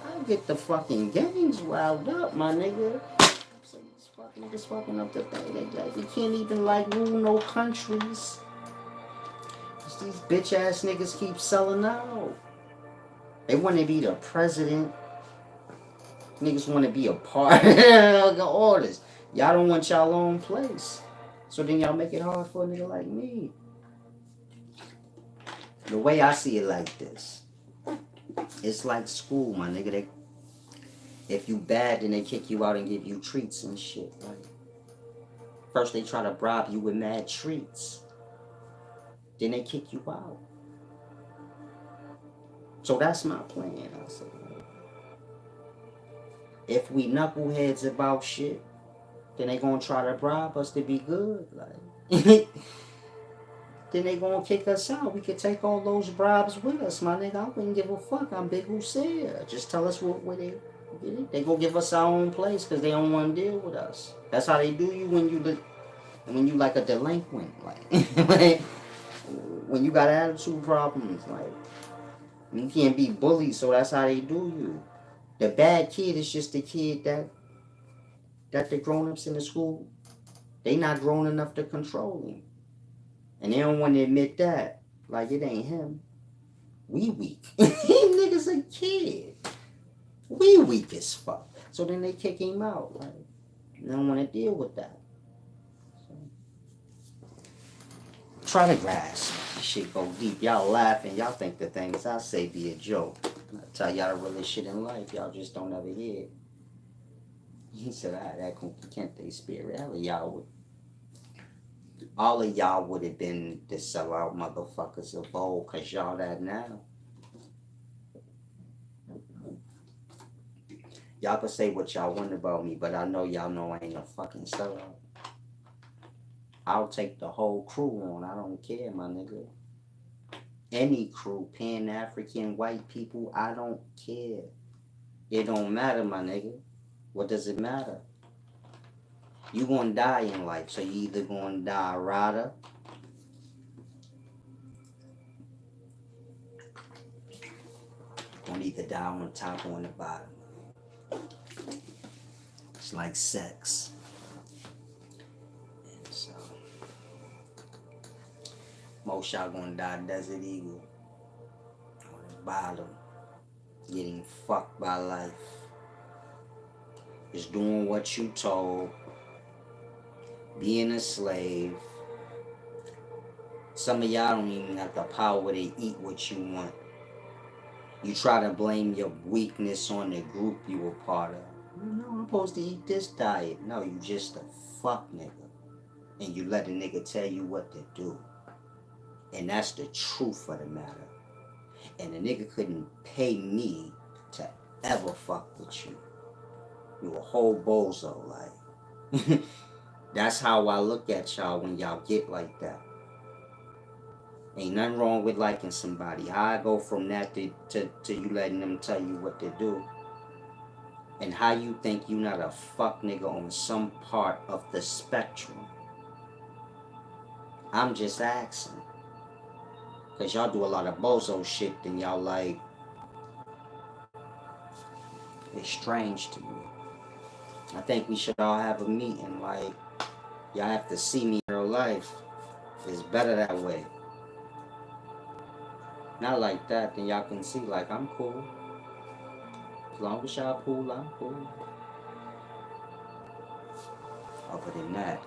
I get the fucking gangs riled up, my nigga. So these fucking niggas fucking up the thing. They can't even like rule no countries. These bitch ass niggas keep selling out. They want to be the president. Niggas want to be a part of the orders. Y'all don't want y'all own place. So then y'all make it hard for a nigga like me. The way I see it like this. It's like school, my nigga. If you bad, then they kick you out and give you treats and shit. Right? First they try to bribe you with mad treats. Then they kick you out. So that's my plan. I said, if we knuckleheads about shit, then they gonna try to bribe us to be good. Like, then they gonna kick us out. We could take all those bribes with us, my nigga. I wouldn't give a fuck. I'm Big Hussein. Just tell us where they gonna give us our own place because they don't want to deal with us. That's how they do you when you like a delinquent. Like when you got attitude problems, like you can't be bullied, so that's how they do you. The bad kid is just the kid that the grown-ups in the school, they not grown enough to control him. And they don't want to admit that. Like, it ain't him. We weak. Nigga's a kid. We weak as fuck. So then they kick him out. Like, they don't want to deal with that. So, try to grasp. This shit go deep. Y'all laughing. Y'all think the things I say be a joke. I tell y'all the realest shit in life. Y'all just don't ever hear it. He said, that can't they spirit. All of y'all would have been the sellout motherfuckers of old, cause y'all that now. Y'all can say what y'all want about me, but I know y'all know I ain't a fucking sellout. I'll take the whole crew on. I don't care, my nigga. Any crew, Pan-African, white people, I don't care. It don't matter, my nigga. What does it matter? You gonna die in life, so you either gonna die a rider, gonna either die on the top or on the bottom. It's like sex. And so, most y'all gonna die Desert Eagle on the bottom, getting fucked by life. Just doing what you told, being a slave. Some of y'all don't even have the power to eat what you want. You try to blame your weakness on the group you were part of. No, I'm supposed to eat this diet. No, you just a fuck nigga. And you let a nigga tell you what to do. And that's the truth of the matter. And a nigga couldn't pay me to ever fuck with you. You a whole bozo, like. That's how I look at y'all when y'all get like that. Ain't nothing wrong with liking somebody. How I go from that to you letting them tell you what to do. And how you think you not a fuck nigga on some part of the spectrum. I'm just asking. Because y'all do a lot of bozo shit and y'all like, it's strange to me. I think we should all have a meeting. Like, y'all have to see me in real life. It's better that way. Not like that, then y'all can see, like, I'm cool. As long as y'all cool, I'm cool. Other than that,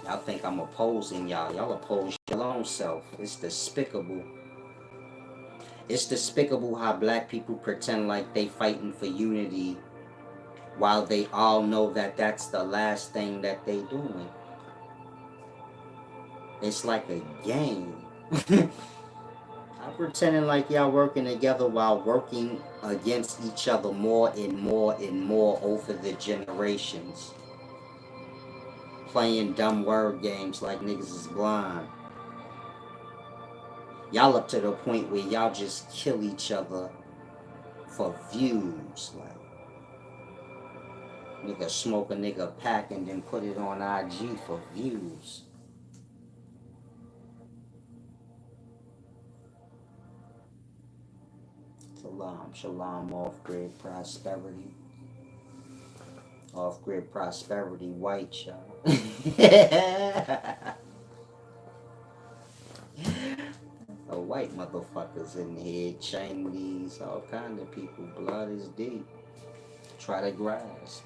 y'all think I'm opposing y'all. Y'all oppose your own self. It's despicable. It's despicable how black people pretend like they fighting for unity while they all know that that's the last thing that they doing. It's like a game. I'm pretending like y'all working together while working against each other more and more and more over the generations. Playing dumb word games like niggas is blind. Y'all up to the point where y'all just kill each other for views. Like, nigga smoke a nigga pack and then put it on IG for views. Shalom, off-grid prosperity. Off-grid prosperity, white y'all. White motherfuckers in here, Chinese, all kind of people. Blood is deep. Try to grasp.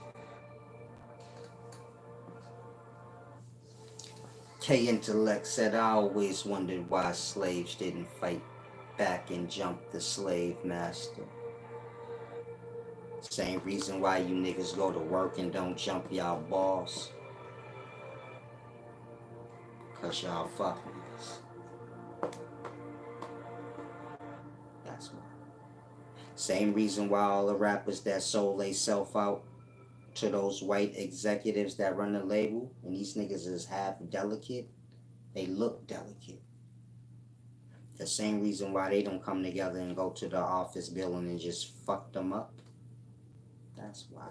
K Intellect said, I always wondered why slaves didn't fight back and jump the slave master. Same reason why you niggas go to work and don't jump y'all boss. Cause y'all fuck niggas. That's why. Same reason why all the rappers that sold they self out to those white executives that run the label, and these niggas is half delicate, they look delicate. The same reason why they don't come together and go to the office building and just fuck them up. That's why.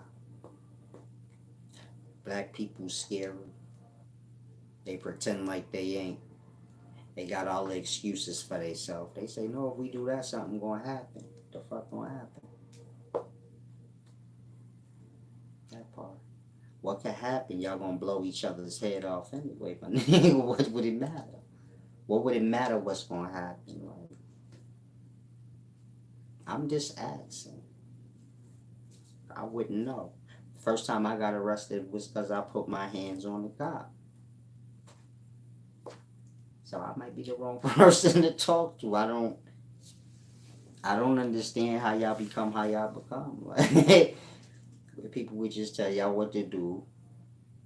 Black people scary. They pretend like they ain't. They got all the excuses for themselves. They say, no, if we do that, something gonna happen. The fuck gonna happen? That part. What could happen? Y'all gonna blow each other's head off anyway. But what would it matter? What would it matter what's gonna happen? Like, I'm just asking. I wouldn't know. First time I got arrested was because I put my hands on the cop. So I might be the wrong person to talk to. I don't understand how y'all become how y'all become. Like, people would just tell y'all what to do,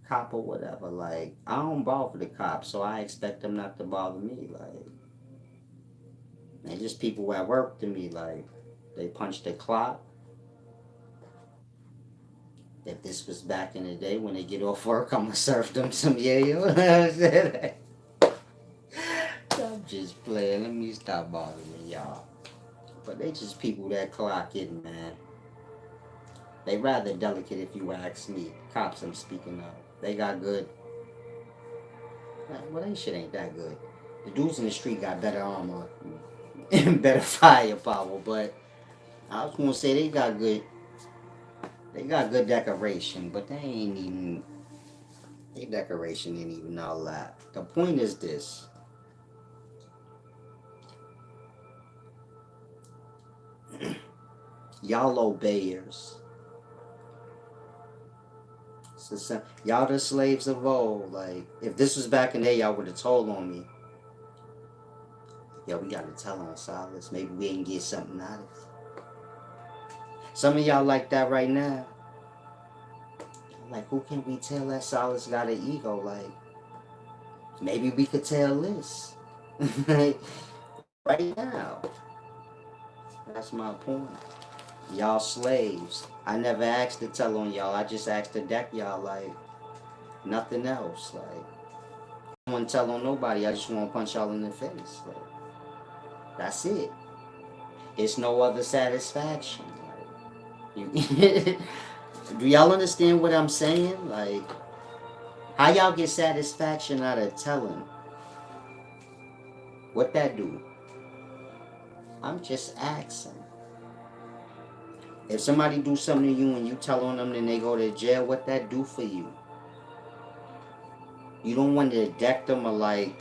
cop or whatever. Like, I don't bother the cops, so I expect them not to bother me. Like, and just people at work to me, like, they punch the clock. If this was back in the day when they get off work, I'm gonna serve them some yayo. I'm just playing. Let me stop bothering y'all. But they just people that clock in, man. They rather delicate if you ask me. Cops I'm speaking of. They got good. Well, they shit ain't that good. The dudes in the street got better armor and better firepower, but I was gonna say they got good decoration, but they ain't even, their decoration ain't even all that. The point is this. Y'all obeyers. Y'all the slaves of old. Like, if this was back in the day, y'all would have told on me. Yo, we gotta tell on Silas. Maybe we can get something out of it. Some of y'all like that right now. Like, who can we tell that Silas got an ego? Like, maybe we could tell this. Right now. That's my point. Y'all slaves. I never asked to tell on y'all. I just asked to deck y'all like nothing else. Like, I don't want to tell on nobody. I just want to punch y'all in the face. Like, that's it. It's no other satisfaction. Like, you, do y'all understand what I'm saying? Like, how y'all get satisfaction out of telling? What that do? I'm just asking. If somebody do something to you and you tell on them, then they go to jail. What that do for you? You don't want to deck them or like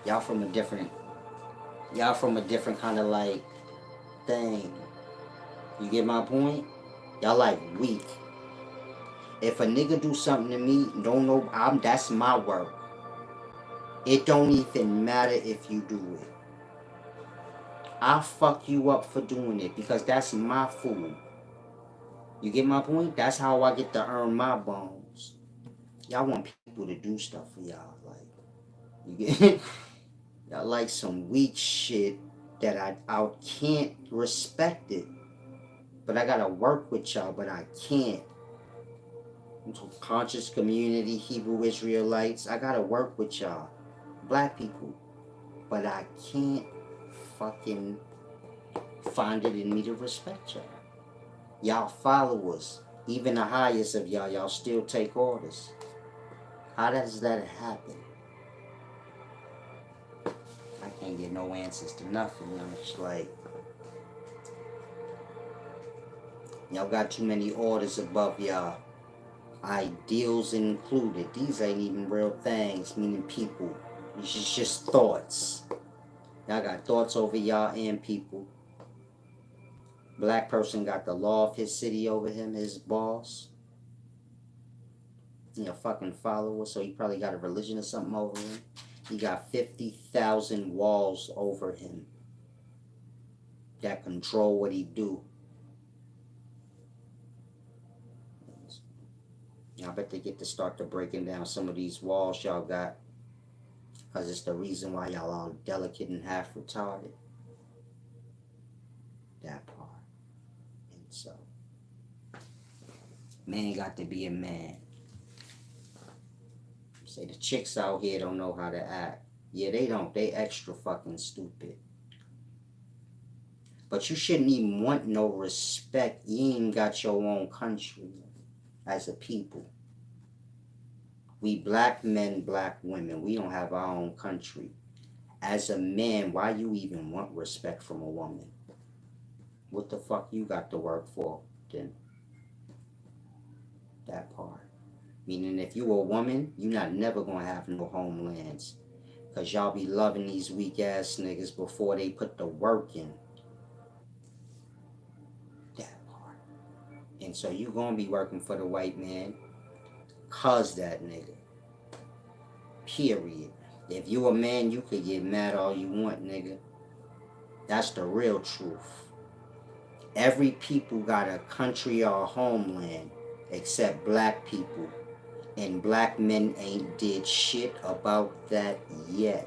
y'all from a different kind of like thing. You get my point? Y'all like weak. If a nigga do something to me, don't know, that's my work. It don't even matter if you do it. I'll fuck you up for doing it because that's my food. You get my point? That's how I get to earn my bones. Y'all want people to do stuff for y'all. Like, you get y'all like some weak shit that I can't respect it. But I gotta work with y'all, but I can't. Conscious community, Hebrew Israelites, I gotta work with y'all. Black people. But I can't fucking find it in me to respect y'all. Y'all followers, even the highest of y'all still take orders. How does that happen? I can't get no answers to nothing. I'm just like, y'all got too many orders above y'all. Ideals included. These ain't even real things, meaning people. It's just thoughts. Y'all got thoughts over y'all and people. Black person got the law of his city over him, his boss. He a fucking follower, so he probably got a religion or something over him. He got 50,000 walls over him that control what he do. I bet they get to start to breaking down some of these walls y'all got, because it's the reason why y'all all delicate and half retarded. That part. And so, man got to be a man. Say the chicks out here don't know how to act. Yeah, they don't. They extra fucking stupid. But you shouldn't even want no respect. You ain't got your own country as a people. We black men, black women, we don't have our own country. As a man, why you even want respect from a woman? What the fuck you got to work for then? That part. Meaning if you a woman, you not never gonna have no homelands. Cause y'all be loving these weak ass niggas before they put the work in. That part. And so you gonna be working for the white man. Cause that nigga. Period. If you a man, you could get mad all you want, nigga. That's the real truth. Every people got a country or a homeland except black people. And black men ain't did shit about that yet.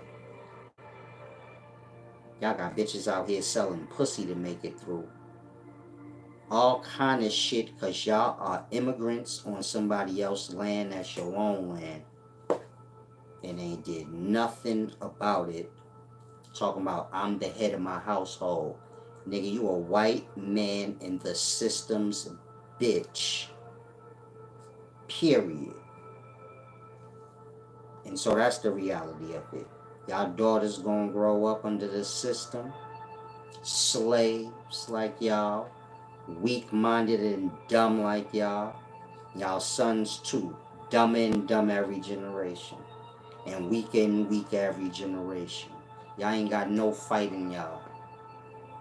Y'all got bitches out here selling pussy to make it through. All kind of shit because y'all are immigrants on somebody else's land that's your own land. And ain't did nothing about it. Talking about I'm the head of my household. Nigga, you a white man in the system's bitch. Period. And so that's the reality of it. Y'all daughters gonna grow up under the system. Slaves like y'all. Weak-minded and dumb like y'all. Y'all sons too. Dumber and dumb every generation. And weaker and weaker every generation. Y'all ain't got no fight in y'all.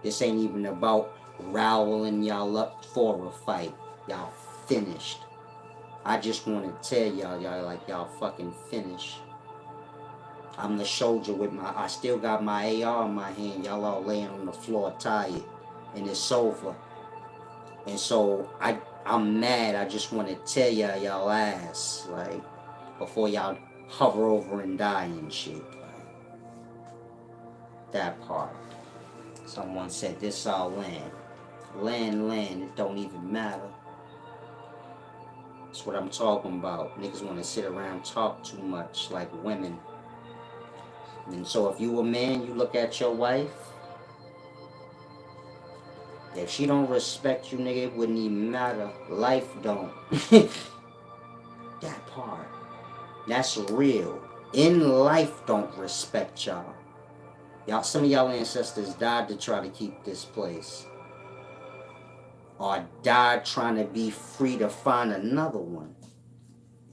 This ain't even about riling y'all up for a fight. Y'all finished. I just want to tell y'all like y'all fucking finished. I'm the soldier with I still got my AR in my hand. Y'all all laying on the floor tired in this sofa. And so I'm mad. I just want to tell y'all ass, like, before y'all hover over and die and shit. That part. Someone said this all land. Land, it don't even matter. That's what I'm talking about. Niggas want to sit around talk too much like women. And so if you a man, you look at your wife. If she don't respect you, nigga, it wouldn't even matter. Life don't. That part. That's real. In life don't respect y'all. Some of y'all ancestors died to try to keep this place. Or died trying to be free to find another one.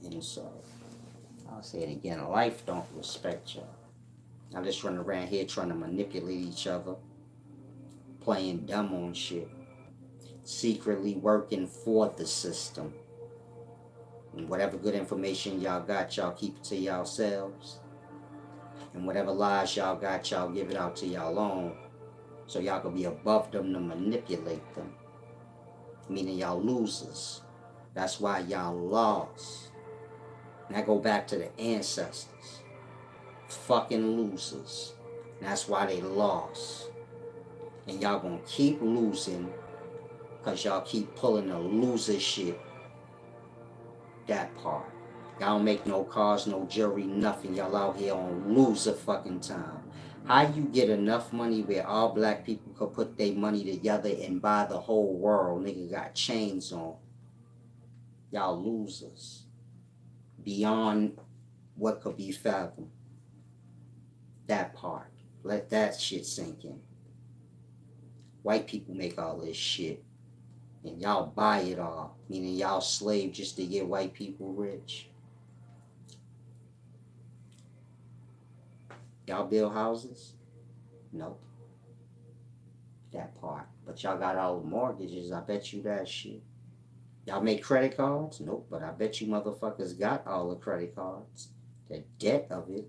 And so, I'll say it again, life don't respect y'all. I just run around here trying to manipulate each other. Playing dumb on shit. Secretly working for the system. And whatever good information y'all got, y'all keep it to yourselves. And whatever lies y'all got, y'all give it out to y'all own. So y'all can be above them to manipulate them. Meaning y'all losers. That's why y'all lost. And I go back to the ancestors. Fucking losers. And that's why they lost. And y'all gonna keep losing because y'all keep pulling the loser shit. That part. Y'all don't make no cars, no jewelry, nothing. Y'all out here on loser fucking time. How you get enough money where all black people could put their money together and buy the whole world? Nigga got chains on. Y'all losers. Beyond what could be fathomed. That part. Let that shit sink in. White people make all this shit. And y'all buy it all. Meaning y'all slave just to get white people rich. Y'all build houses? Nope. That part. But y'all got all the mortgages. I bet you that shit. Y'all make credit cards? Nope. But I bet you motherfuckers got all the credit cards. The debt of it.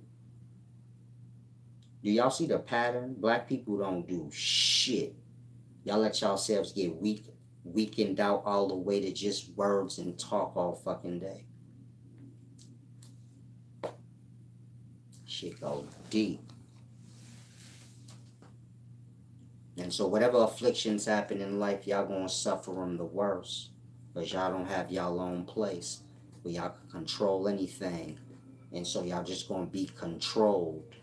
Do y'all see the pattern? Black people don't do shit. Y'all let yourselves get weakened out all the way to just words and talk all fucking day. Shit go deep. And so whatever afflictions happen in life, y'all gonna suffer them the worst. Because y'all don't have y'all own place where y'all can control anything. And so y'all just gonna be controlled.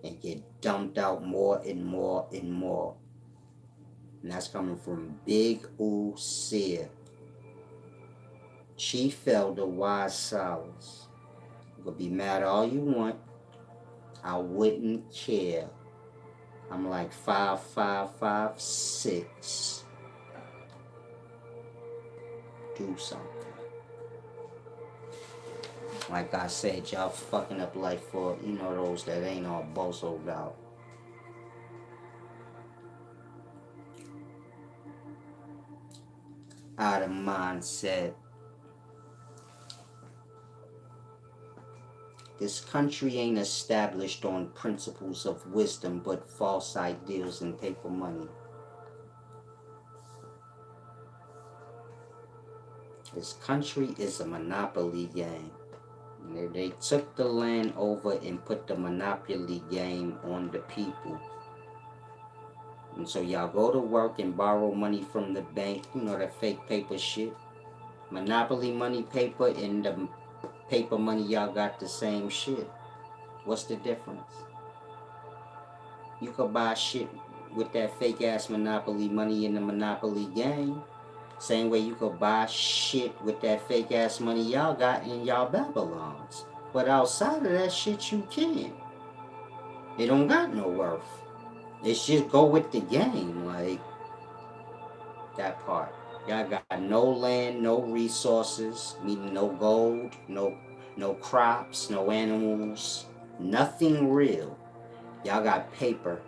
And get dumped out more and more and more. And that's coming from Big Oo Seer. Chief Elder Wise Solace. You can be mad all you want. I wouldn't care. I'm like 5'6". Do something. Like I said, y'all fucking up life for, those that ain't all bozoed out. Out of mindset. This country ain't established on principles of wisdom, but false ideals and paper money. This country is a monopoly game. They took the land over and put the monopoly game on the people. And so y'all go to work and borrow money from the bank, that fake paper shit. Monopoly money paper and the paper money, y'all got the same shit. What's the difference? You could buy shit with that fake ass monopoly money in the monopoly game. Same way you could buy shit with that fake ass money y'all got in y'all Babylons. But outside of that shit you can't. It don't got no worth. It's just go with the game, like that part. Y'all got no land, no resources, meaning no gold, no crops, no animals, nothing real. Y'all got paper.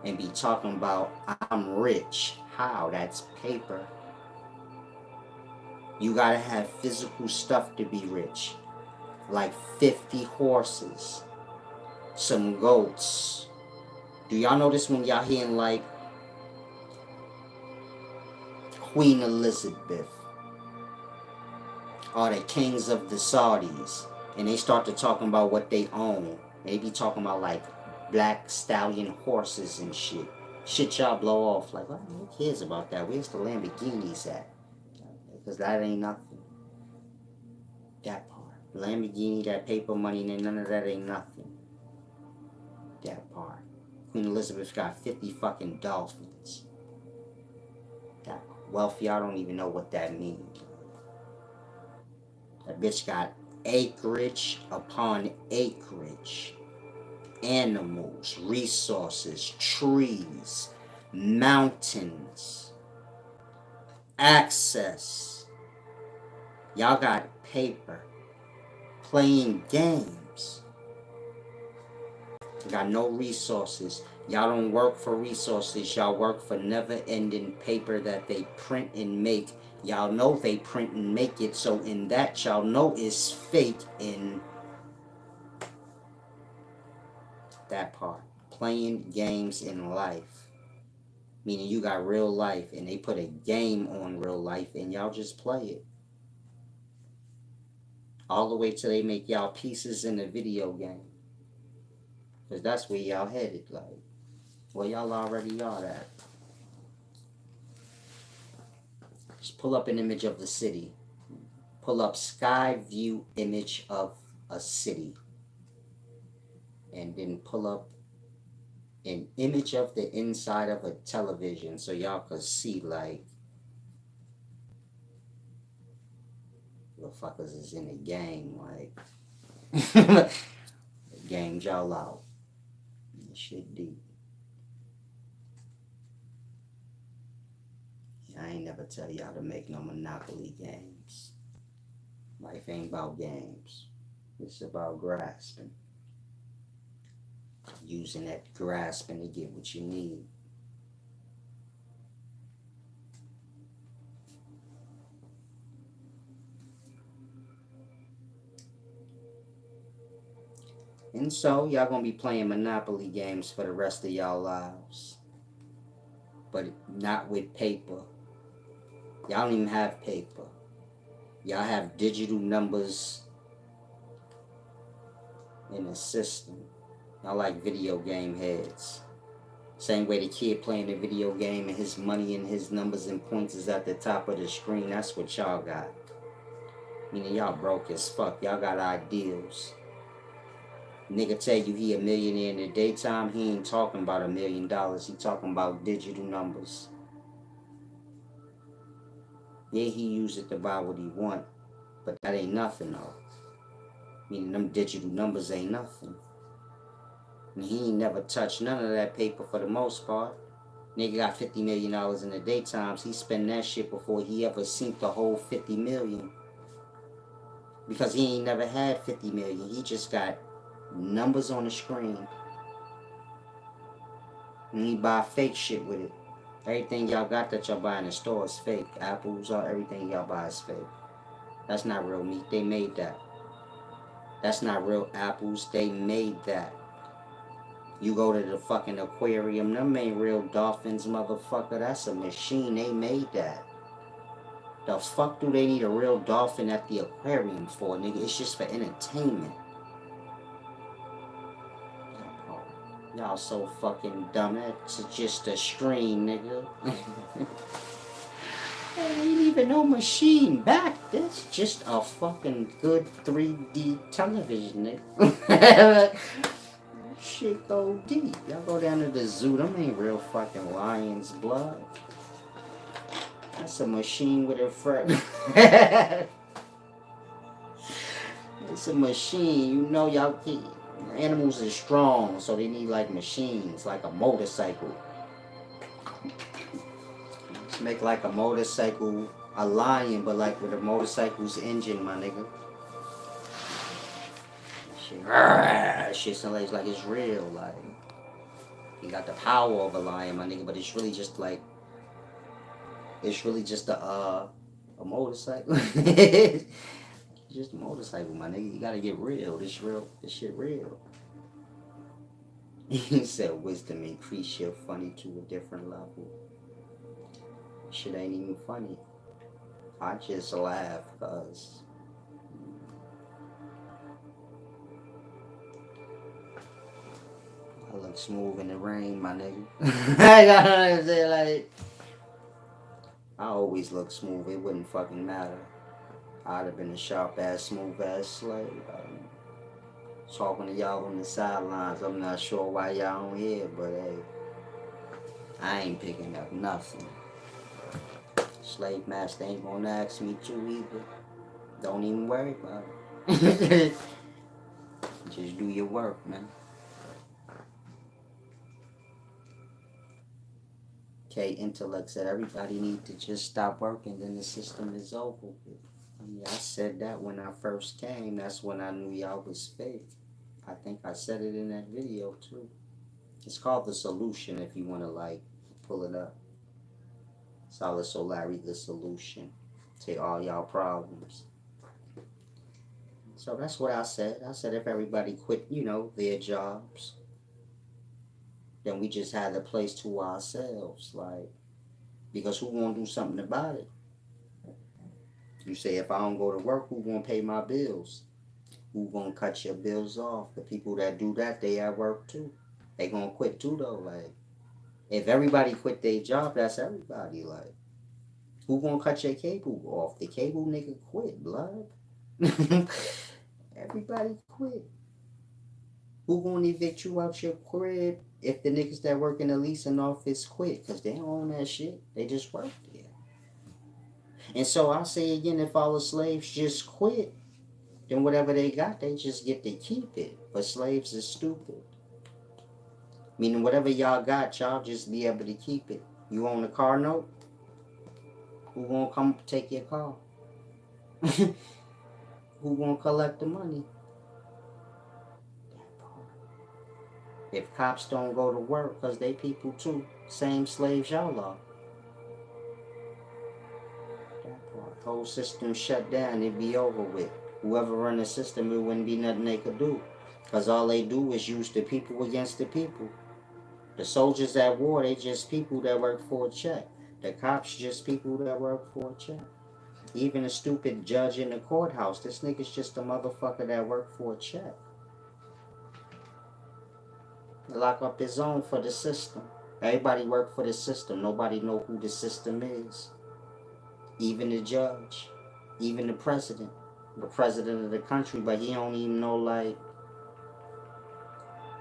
and be talking about I'm rich. How? That's paper. You gotta have physical stuff to be rich. Like 50 horses, some goats. Do y'all notice when y'all hearing like Queen Elizabeth or the kings of the Saudis, and they start to talking about what they own? They be talking about like black stallion horses and shit. Shit y'all blow off like, well, who cares about that? Where's the Lamborghinis at? Because that ain't nothing. That part. Lamborghini, that paper money, none of that ain't nothing. That part. Queen Elizabeth got 50 fucking dolphins. That wealthy, I don't even know what that means. That bitch got acreage upon acreage. Animals, resources, trees, mountains, access. Y'all got paper. Playing games. Got no resources. Y'all don't work for resources. Y'all work for never-ending paper that they print and make. Y'all know they print and make it, so in that y'all know it's fake in that part. Playing games in life. Meaning you got real life and they put a game on real life and y'all just play it. All the way till they make y'all pieces in a video game. Because that's where y'all headed, like. Well, y'all already are at. Just pull up an image of the city. Pull up sky view image of a city. And then pull up an image of the inside of a television so y'all could see, like, the fuckers is in the game, like. The game's y'all out. This shit deep. I ain't never tell y'all to make no Monopoly games. Life ain't about games. It's about grasping. Using that grasping to get what you need. And so, y'all gonna be playing Monopoly games for the rest of y'all lives. But not with paper. Y'all don't even have paper. Y'all have digital numbers in the system. Y'all like video game heads. Same way the kid playing the video game and his money and his numbers and points is at the top of the screen. That's what y'all got. Meaning y'all broke as fuck. Y'all got ideals. Nigga tell you he a millionaire in the daytime. He ain't talking about $1 million. He talking about digital numbers. Yeah, he use it to buy what he want. But that ain't nothing though. Meaning them digital numbers ain't nothing. And he ain't never touched none of that paper for the most part. Nigga got $50 million in the daytimes. He spend that shit before he ever seen the whole 50 million. Because he ain't never had 50 million. He just got numbers on the screen. And he buy fake shit with it. Everything y'all got that y'all buy in the store is fake. Apples or everything y'all buy is fake. That's not real meat. They made that. That's not real apples. They made that. You go to the fucking aquarium. Them ain't real dolphins, motherfucker. That's a machine. They made that. The fuck do they need a real dolphin at the aquarium for, nigga? It's just for entertainment. Y'all so fucking dumb. That's just a screen, nigga. That ain't even no machine back. That's just a fucking good 3D television, nigga. Shit go deep. Y'all go down to the zoo. Them ain't real fucking lion's blood. That's a machine with a front. It's a machine. You know y'all keep. Animals are strong, so they need like machines, like a motorcycle. Let's make like a motorcycle, a lion, but like with a motorcycle's engine, my nigga. Shit sounds like it's real, like. You got the power of a lion, my nigga, but it's really just like, it's really just a motorcycle. Just a motorcycle, my nigga. You gotta get real. This real. This shit real. He said wisdom increase your funny to a different level. Shit ain't even funny. I just laugh cause I look smooth in the rain, my nigga. I gotta say, like, I always look smooth. It wouldn't fucking matter. I'd have been a sharp ass, smooth ass slave. Talking to y'all on the sidelines. I'm not sure why y'all don't hear, but hey, I ain't picking up nothing. Slave master ain't gonna ask me to either. Don't even worry about it. Just do your work, man. Okay, intellect said everybody need to just stop working, then the system is over with. I mean, I said that when I first came. That's when I knew y'all was fake. I think I said it in that video too. It's called The Solution if you want to like pull it up. Solid Larry, The Solution to all y'all problems. So that's what I said. I said if everybody quit, their jobs, then we just had the place to ourselves. Like, because who gonna do something about it? You say if I don't go to work, who gonna pay my bills? Who gonna cut your bills off? The people that do that, they at work too. They gonna quit too though. Like, if everybody quit their job, that's everybody. Like, who gonna cut your cable off? The cable nigga quit, blood. Everybody quit. Who gonna evict you out your crib if the niggas that work in the leasing office quit? Cause they don't own that shit. They just work there. And so I say again, if all the slaves just quit, then whatever they got, they just get to keep it. But slaves is stupid. Meaning whatever y'all got, y'all just be able to keep it. You own a car note? Who gonna come take your car? Who gonna collect the money? If cops don't go to work, cause they people too, same slaves y'all are. That part. Whole system shut down, it'd be over with. Whoever run the system, it wouldn't be nothing they could do. Cause all they do is use the people against the people. The soldiers at war, they just people that work for a check. The cops just people that work for a check. Even a stupid judge in the courthouse, this nigga's just a motherfucker that work for a check. Lock up his own for the system. Everybody work for the system. Nobody know who the system is. Even the judge. Even the president. The president of the country, but he don't even know like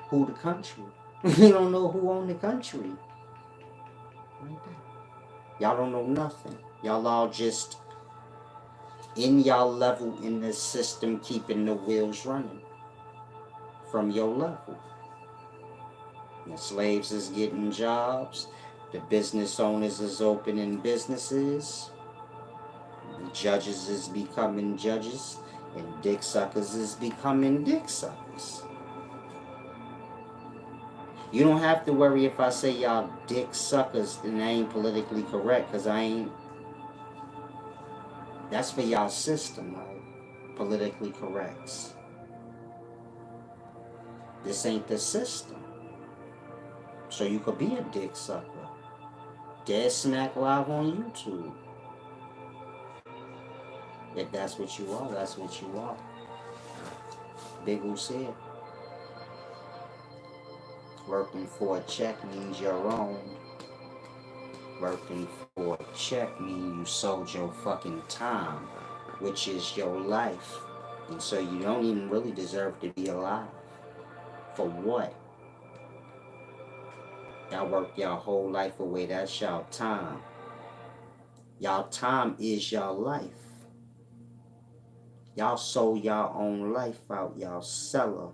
who the country. He don't know who own the country. Y'all don't know nothing. Y'all all just in y'all level in the system keeping the wheels running from your level. The slaves is getting jobs. The business owners is opening businesses. The judges is becoming judges. And dick suckers is becoming dick suckers. You don't have to worry if I say y'all dick suckers and I ain't politically correct, because I ain't. That's for y'all system, like politically correct. This ain't the system. So you could be a dick sucker. Dead smack live on YouTube. If that's what you are, that's what you are. Big Who said, working for a check means you're wrong. Working for a check means you sold your fucking time, which is your life. And so you don't even really deserve to be alive. For what? Y'all work y'all whole life away. That's y'all time. Y'all time is y'all life. Y'all sold y'all own life out. Y'all sellouts.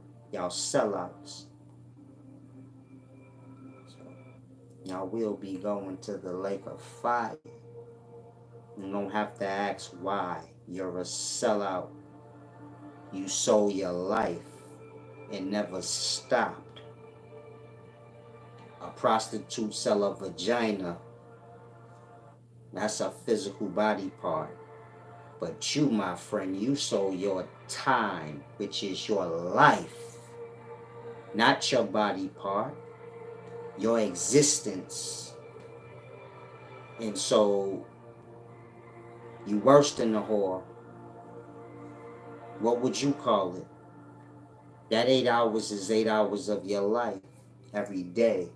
Y'all will be going to the lake of fire. You don't have to ask why. You're a sellout. You sold your life and never stopped. A prostitute sell a vagina. That's a physical body part. But you, my friend, you sold your time, which is your life. Not your body part. Your existence. And so, you worse than a whore. What would you call it? That 8 hours is 8 hours of your life every day.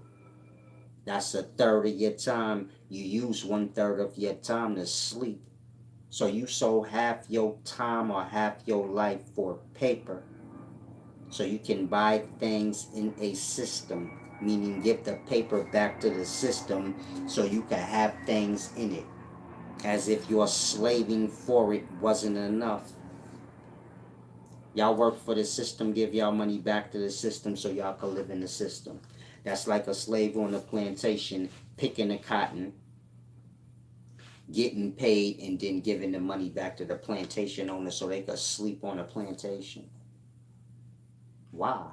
That's a third of your time. You use 1/3 of your time to sleep. So you sold half your time or half your life for paper. So you can buy things in a system, meaning give the paper back to the system so you can have things in it. As if your slaving for it wasn't enough. Y'all work for the system, give y'all money back to the system so y'all can live in the system. That's like a slave on a plantation picking the cotton, getting paid, and then giving the money back to the plantation owner so they could sleep on the plantation. Why?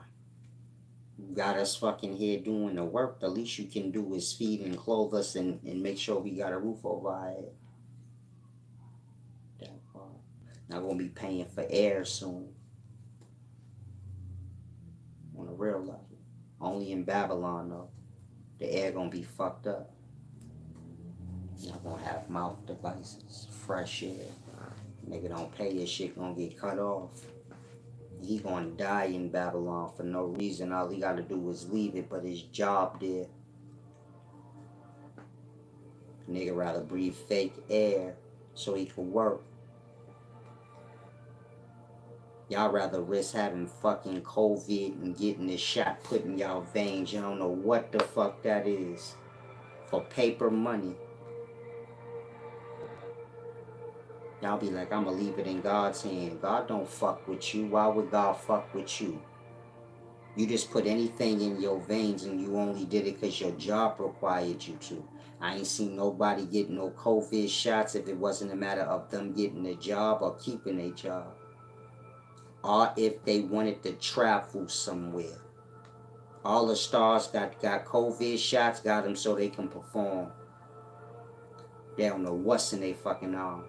You got us fucking here doing the work. The least you can do is feed and clothe us and make sure we got a roof over our head. That part. Not gonna be paying for air soon. On a real level. Only in Babylon though. The air gonna be fucked up. Not gonna have mouth devices, fresh air. Nigga don't pay, his shit gonna get cut off. He gonna die in Babylon for no reason. All he gotta do is leave it, but his job there. Nigga rather breathe fake air so he can work. Y'all rather risk having fucking COVID and getting this shot put in y'all veins. You don't know what the fuck that is. For paper money. Y'all be like, I'ma leave it in God's hand. God don't fuck with you. Why would God fuck with you? You just put anything in your veins and you only did it because your job required you to. I ain't seen nobody get no COVID shots if it wasn't a matter of them getting a job or keeping a job. Or if they wanted to travel somewhere. All the stars got COVID shots, got them so they can perform. They don't know what's in their fucking arm.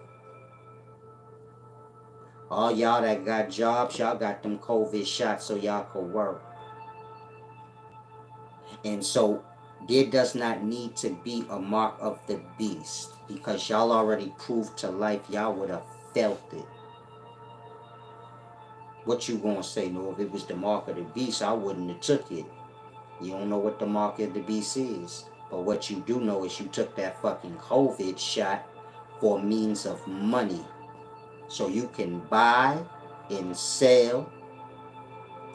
All y'all that got jobs, y'all got them COVID shots so y'all could work. And so there does not need to be a mark of the beast because y'all already proved to life y'all would have felt it. What you gonna say? No, if it was the mark of the beast, I wouldn't have took it. You don't know what the mark of the beast is. But what you do know is you took that fucking COVID shot for means of money. So you can buy and sell.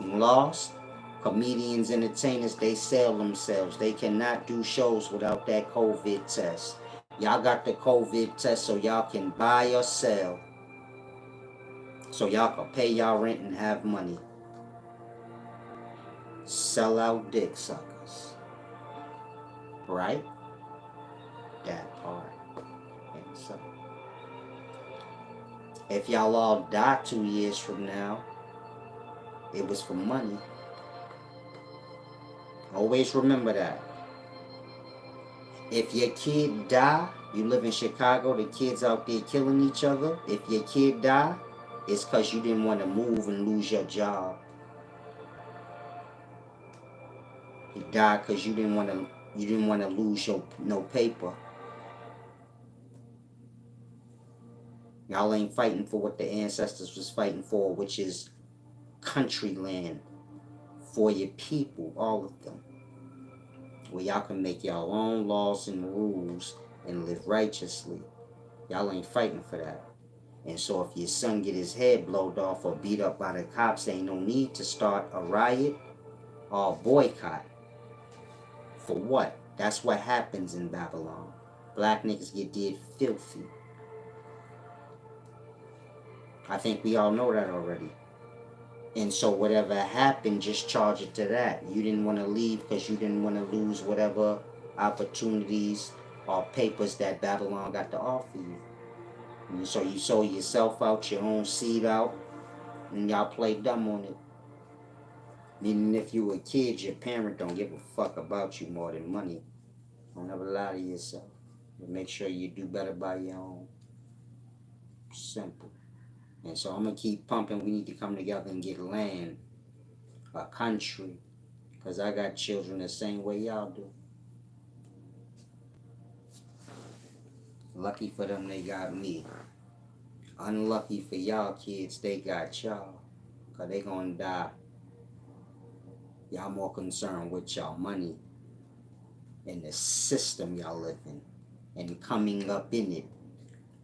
Lost. Comedians, entertainers, they sell themselves. They cannot do shows without that COVID test. Y'all got the COVID test so y'all can buy or sell. So y'all can pay y'all rent and have money. Sell out dick suckers. Right? That part. And so, if y'all all die 2 years from now, it was for money. Always remember that. If your kid die, you live in Chicago, the kids out there killing each other. If your kid die, it's because you didn't want to move and lose your job. He died because you didn't want to lose your no paper. Y'all ain't fighting for what the ancestors was fighting for, which is country land for your people, all of them. Where y'all can make y'all own laws and rules and live righteously. Y'all ain't fighting for that. And so if your son get his head blowed off or beat up by the cops, there ain't no need to start a riot or a boycott. For what? That's what happens in Babylon. Black niggas get did filthy. I think we all know that already. And so whatever happened, just charge it to that. You didn't want to leave because you didn't want to lose whatever opportunities or papers that Babylon got to offer you. And so you sold yourself out, your own seed out, and y'all played dumb on it. Meaning if you a kid, your parent don't give a fuck about you more than money. Don't ever lie to yourself. But make sure you do better by your own. Simple. And so I'm going to keep pumping. We need to come together and get land, a country. Because I got children the same way y'all do. Lucky for them, they got me. Unlucky for y'all kids, they got y'all. Because they going to die. Y'all more concerned with y'all money and the system y'all live in and coming up in it.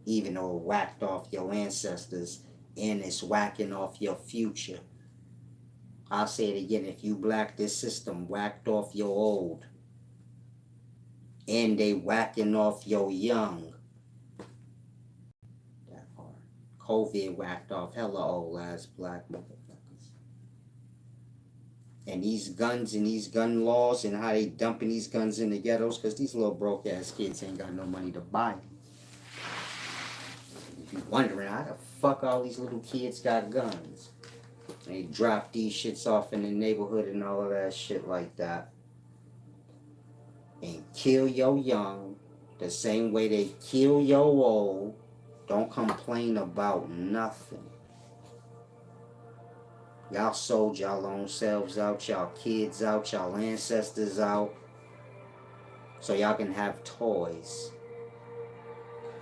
Even though it whacked off your ancestors and it's whacking off your future. I'll say it again, if you black, this system whacked off your old. And they whacking off your young. That part. COVID whacked off hella old ass black motherfuckers. And these guns and these gun laws and how they dumping these guns in the ghettos, because these little broke ass kids ain't got no money to buy them. If you're wondering how the fuck all these little kids got guns. They drop these shits off in the neighborhood and all of that shit like that. And kill your young the same way they kill your old. Don't complain about nothing. Y'all sold y'all own selves out, y'all kids out, y'all ancestors out, so y'all can have toys.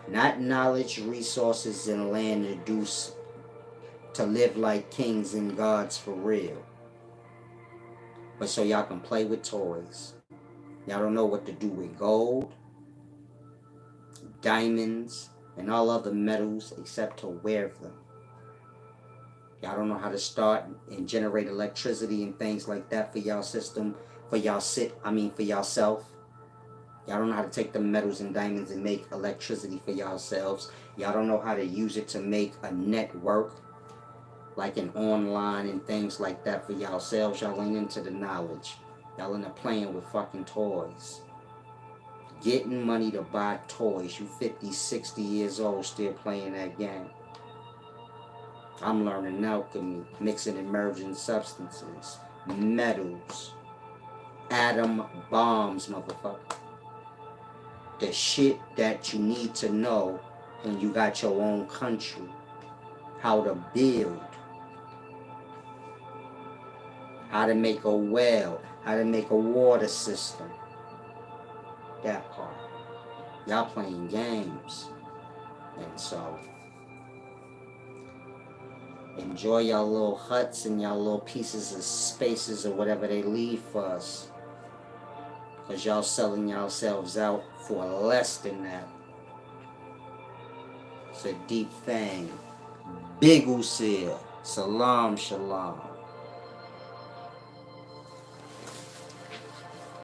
Not knowledge, resources, and land to live like kings and gods for real. But so y'all can play with toys. Y'all don't know what to do with gold, diamonds, and all other metals except to wear them. Y'all don't know how to start and generate electricity and things like that for y'all system, for yourself. Y'all don't know how to take the metals and diamonds and make electricity for yourselves. Y'all don't know how to use it to make a network, like an online and things like that for yourselves. Y'all ain't into the knowledge. Y'all into playing with fucking toys. Getting money to buy toys. You 50, 60 years old still playing that game. I'm learning alchemy, mixing emerging substances, metals, atom bombs, motherfucker. The shit that you need to know when you got your own country. How to build. How to make a well. How to make a water system. That part. Y'all playing games. And so enjoy y'all little huts and y'all little pieces of spaces or whatever they leave for us. Because y'all selling yourselves out for less than that. It's a deep thing. Big Usil. Salam, shalom.